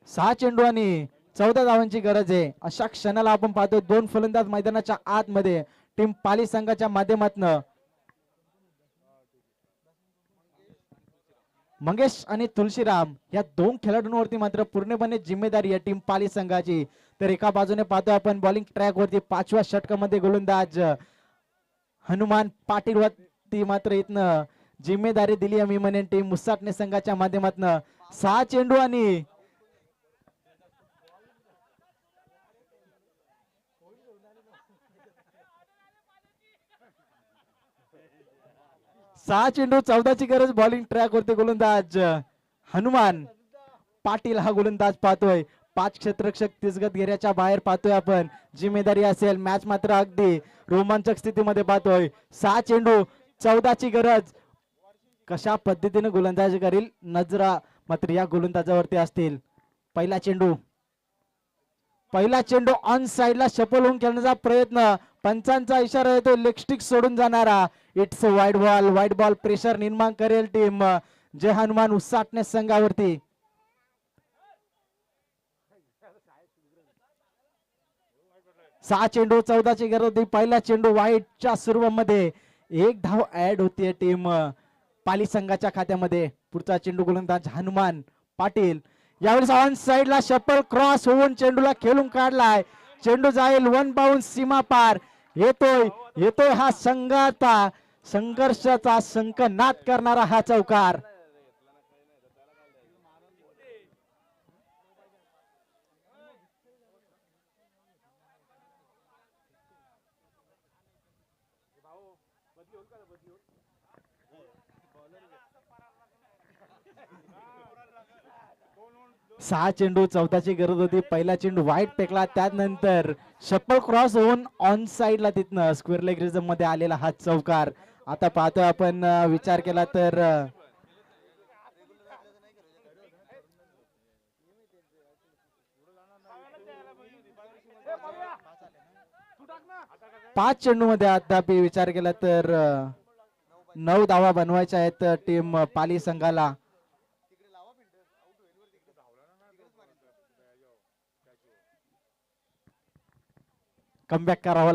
सहा चेंडू आणि 14 धावांची गरज आहे. अशा क्षणाला आपण पाहतो 2 फलंदाज मैदानाच्या आतमध्ये टीम पाली संघाच्या माध्यमातून. मंगेश आणि तुलसीराम या 2 खेळाडूंवरती मात्र पूर्णपणे जिम्मेदारी आहे टीम पाली संघाची. तर एका बाजूने पाहतो आपण बॉलिंग ट्रॅक वरती 5व्या षटकामध्ये गोलंदाज हनुमान पाटील वरती मात्र इथनं जिम्मेदारी दिली आहे मी म्हणेन टीम मुसाटणे संघाच्या माध्यमातून. 6 चेंडू आणि 6 चेंडू 14 ची गरज. बॉलिंग ट्रॅक वरती गोलंदाज हनुमान पाटील हा गोलंदाज पाहतोय. 5 क्षेत्ररक्षक तिसगत घेऱ्याच्या बाहेर पाहतोय आपण. जिम्मेदारी असेल. मॅच मात्र अगदी रोमांचक स्थितीमध्ये पाहतोय. 6 चेंडू 14 ची गरज. कशा पद्धतीने गोलंदाजी करील नजरा मात्र या गोलंदाजावरती असतील. पहिला चेंडू ऑन साइडला शफल होऊन खेळण्याचा प्रयत्न. पंचांचा इशारा येतो लेग स्टिक सोडून जाणारा. इट्स वाईड बॉल प्रेशर निर्माण करेल टीम जय हनुमान उसाटणे संघावरती. सहा चेंडू 14 ची गरज. पहिला चेंडू वाईडच्या सुरुवातीमध्ये 1 धाव ऍड होतीये टीम पाली संघाच्या खात्यामध्ये. पुढचा चेंडू गोलंदाज हनुमान पाटील. यावेळेस ऑन साइडला शफल क्रॉस होऊन चेंडूला खेळून काढलाय. चेंडू जाईल 1 बाउंस सीमा पार. येतोय हा संघाचा संघर्षाचा संकनाद करणारा हा चौकार. सहा चेंडू 14 ची गरज होती. पहिला चेंडू वाईट फेकला. त्यानंतर शफल क्रॉस होऊन ऑन साइडला तिथनं स्क्वेअर लेग रिझम मध्ये आलेला हा चौकार. आता पाहतोय आपण विचार केला तर 5 चेंडू मध्ये आता विचार केला तर 9 धावा बनवायच्या आहेत टीम पाली संघाला. कमबॅक करावं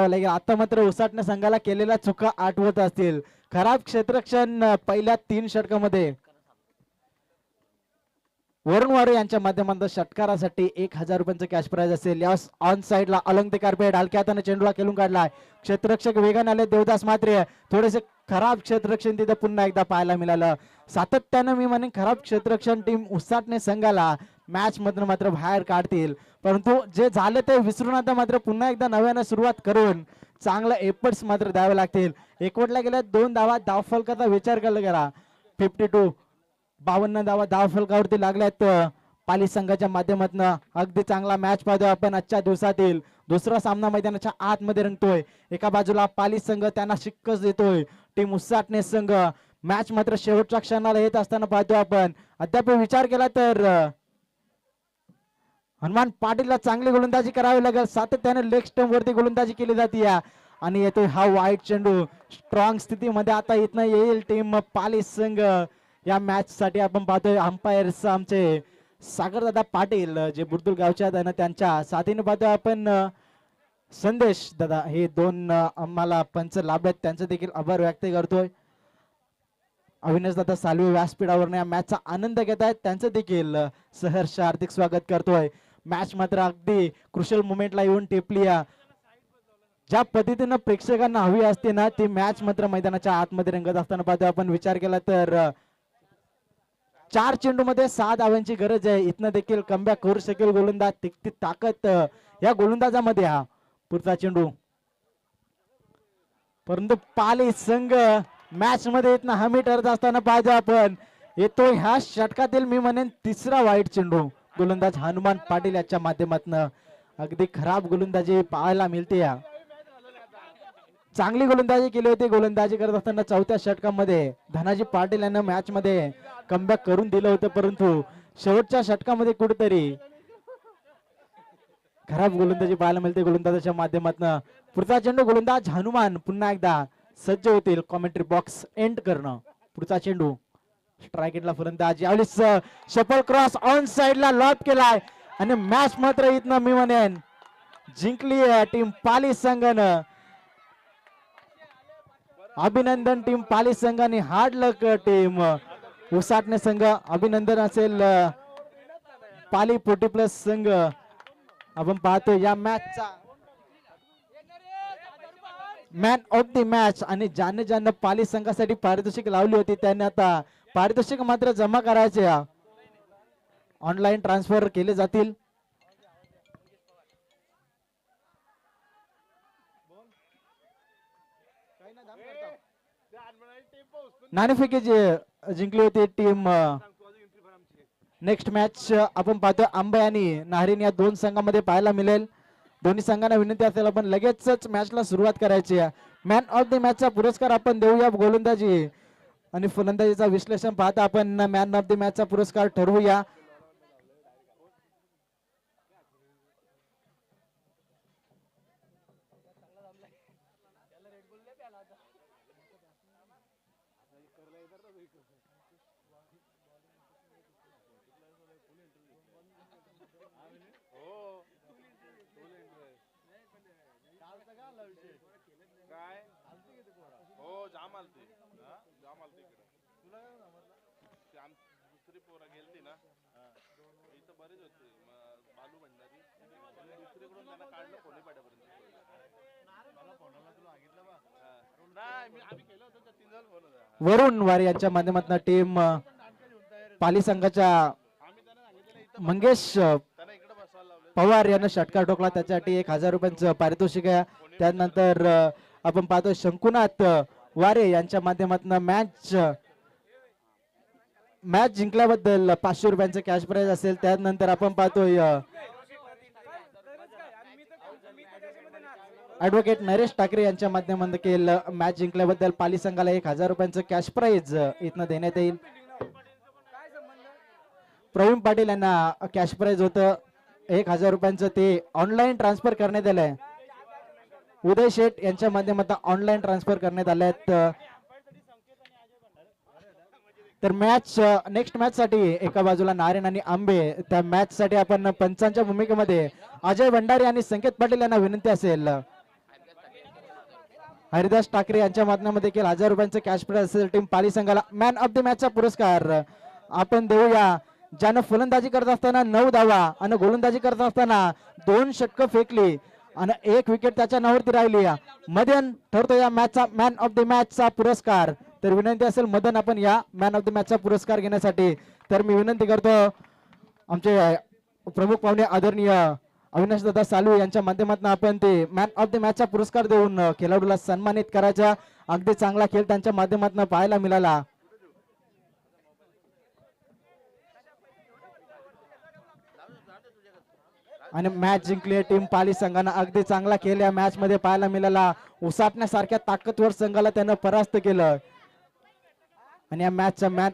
लागेल. आता मात्र उसाटणे संघाला केलेल्या चुका आठवत असतील. खराब क्षेत्ररक्षण पहिल्या 3 षटकामध्ये. वरुण वारे यांच्या माध्यमातून षटकारासाठी 1000 रुपयांचं कॅश प्राइज असेल. या ऑन साइडला अलंग कार्पेट हलक्या हाताने चेंडूला खेळून काढलाय. क्षेत्ररक्षक वेगाने आले. देवदास मात्रे थोडेसे खराब क्षेत्ररक्षण तिथे पुन्हा एकदा पाहायला मिळालं. सातत्यानं मी म्हणेन खराब क्षेत्ररक्षण टीम उसाटणे संघाला मॅच मधून मात्र बाहेर काढतील. परंतु जे झाले ते विसरून आता मात्र पुन्हा एकदा नव्यानं सुरुवात करून चांगला एफर्ट्स मात्र द्यावे लागतील. एकवटल्या गेल्या 2 धावा धावफलकाचा विचार केला गेला. 52 धावा धावफलकावरती लागल्यात पाली संघाच्या माध्यमातून अगदी चांगला मॅच पाहतो आपण आजच्या दिवसातील दुसरा सामना मैदानाच्या आतमध्ये रंगतोय. एका बाजूला पाली संघ त्यांना शिक्कच देतोय, टीम उसाटणे संघ मॅच मात्र शेवटच्या क्षणाला येत असताना पाहतो आपण. अद्याप विचार केला तर हनुमान पाटीलला चांगली गोलंदाजी करावी लागेल. सातत्याने लेग स्टंप वरती गोलंदाजी केली जाते आणि येतोय हा वाईट चेंडू. स्ट्रॉंग स्थितीमध्ये आता इथनं येईल टीम पाली संघ. या मॅच साठी आपण पाहतोय अंपायर्स आमचे सागरदादा पाटील जे बुर्दुल गावचे आहेत आणि त्यांच्या साथीने पाहतोय आपण संदेश दादा. हे दोन आम्हाला पंच लाभलेत, त्यांचे देखील आभार व्यक्त करतोय. अविनाश दादा सालवे व्यासपीठावर या मॅचचा आनंद घेत आहेत, त्यांचं देखील सहर्ष हार्दिक स्वागत करतोय. मॅच मात्र अगदी क्रुशियल मोमेंटला येऊन टेपली. ज्या पद्धतीनं प्रेक्षकांना हवी असते ना ती मॅच मात्र मैदानाच्या आतमध्ये रंगत असताना पाहतोय आपण. विचार केला तर 4 चेंडू मध्ये 6 धावांची गरज आहे. इथनं देखील कमबॅक करू शकेल गोलंदाज, तितकी ताकद या गोलंदाजामध्ये. हा पुढचा चेंडू परंतु पाली संघ मॅच मध्ये इथनं हमी ठरत असताना पाहतो आपण. येतो ह्या षटकातील मी म्हणेन तिसरा वाईट चेंडू. गोलंदाज हनुमान पाटील याच्या माध्यमातून अगदी खराब गोलंदाजी पाहायला मिळते. चांगली गोलंदाजी केली होती. गोलंदाजी करत असताना चौथ्या षटकामध्ये धनाजी पाटील यांना मॅच मध्ये कमबॅक करून दिलं होतं, परंतु शेवटच्या षटकामध्ये कुठेतरी खराब गोलंदाजी पाहायला मिळते गोलंदाजाच्या माध्यमातून. पुढचा चेंडू गोलंदाज हनुमान पुन्हा एकदा सज्ज होतील कॉमेंट्री बॉक्स एंड करणं. पुढचा चेंडू स्ट्रायकेटला फलंदाज यावेळेस शफल क्रॉस ऑन साइडला लॉब केलाय आणि मॅच मात्र इथनं मी म्हणेन जिंकली टीम पाली संघानं. अभिनंदन टीम पाली संघ आणि हार्ड लक टीम उसाटणे संघ. अभिनंदन असेल पाली 40+ संघ. आपण पाहतो या मॅचचा मॅन ऑफ द मॅच आणि ज्याने ज्यांना पाली संघासाठी पारितोषिक लावली होती त्यांनी आता पारितोषिक मात्र जमा करायचे. ऑनलाईन ट्रान्सफर केले जातील. नाणेफेकी जिंकली होती टीम. नेक्स्ट मॅच आपण पाहतो आंबे आणि नाहरीन या दोन संघांमध्ये पाहायला मिळेल. दोन्ही संघांना विनंती असेल आपण लगेचच मॅचला सुरुवात करायची. मॅन ऑफ द मॅचचा पुरस्कार आपण देऊया. गोलंदाजी आणि फलंदाजीचा विश्लेषण पाहता आपण मॅन ऑफ द मॅचचा पुरस्कार ठरवूया. काय हो जाम आलती जाम आलती इकडे. तुला काय समजलं? दुसरी पोरं गेलती ना इथं बरेच होते बालू भंडारी दुसरीकडून त्यांना काढलं कोलीपाड्यापर्यंत. नाही आम्ही केलं होतं 3 जण फोन होता. वरुण वारे यांच्या माध्यमातून टीम पाली संघाच्या मंगेश पवार यांना षटकार ठोकला, त्याच्यासाठी 1000 रुपयांचं पारितोषिक आहे. त्यानंतर आपण पाहतो शंकुनाथ वारे यांच्या माध्यमातून मॅच जिंकल्याबद्दल 500 रुपयांचं कॅश प्राइज असेल. त्यानंतर आपण पाहतोय ऍडव्होकेट नरेश ठाकरे यांच्या माध्यमातून केलं मॅच जिंकल्याबद्दल पाली संघाला 1000 रुपयांचं कॅश प्राइज इथनं देण्यात येईल. प्रवीण पाटील यांना कॅश प्राइज होतं 1000 रुपयांचं, ते ऑनलाईन ट्रान्सफर करण्यात आलंय. उदय शेठ यांच्या माध्यमातून ऑनलाईन ट्रान्सफर करण्यात आले आहेत. तर मॅच नेक्स्ट मॅच साठी एका बाजूला नारायण आणि आंबे. त्या मॅच साठी आपण पंचांच्या भूमिकेमध्ये अजय भंडारी आणि संकेत पाटील यांना विनंती असेल. हरिदास ठाकरे यांच्या माध्यमातून देखील 1000 रुपयांचं कॅश प्राइज असेल. टीम पाली संघाला मॅन ऑफ द मॅचचा पुरस्कार आपण देऊया. ज्यानं फलंदाजी करत असताना 9 धावा आणि गोलंदाजी करत असताना 2 षटकं फेकली आणि 1 विकेट त्याच्या नावावरती राहिली. मदन ठरतो या मॅचचा मॅन ऑफ द मॅचचा पुरस्कार. तर विनंती असेल मदन आपण या मॅन ऑफ द मॅचचा पुरस्कार घेण्यासाठी. तर मी विनंती करतो आमचे प्रमुख पाहुणे आदरणीय अविनाश दादा सालवे यांच्या माध्यमातून आपण ते मॅन ऑफ द मॅचचा पुरस्कार देऊन खेळाडूला सन्मानित करायचा. अगदी चांगला खेळ त्यांच्या माध्यमातून पाहायला मिळाला. आणि मॅच जिंकली टीम पाली संघानं. अगदी चांगला खेळ या मॅच मध्ये पाहायला मिळाला. उसाटण्यासारख्या ताकदवर संघाला त्यानं परास्त केलं आणि या मॅचचा मॅन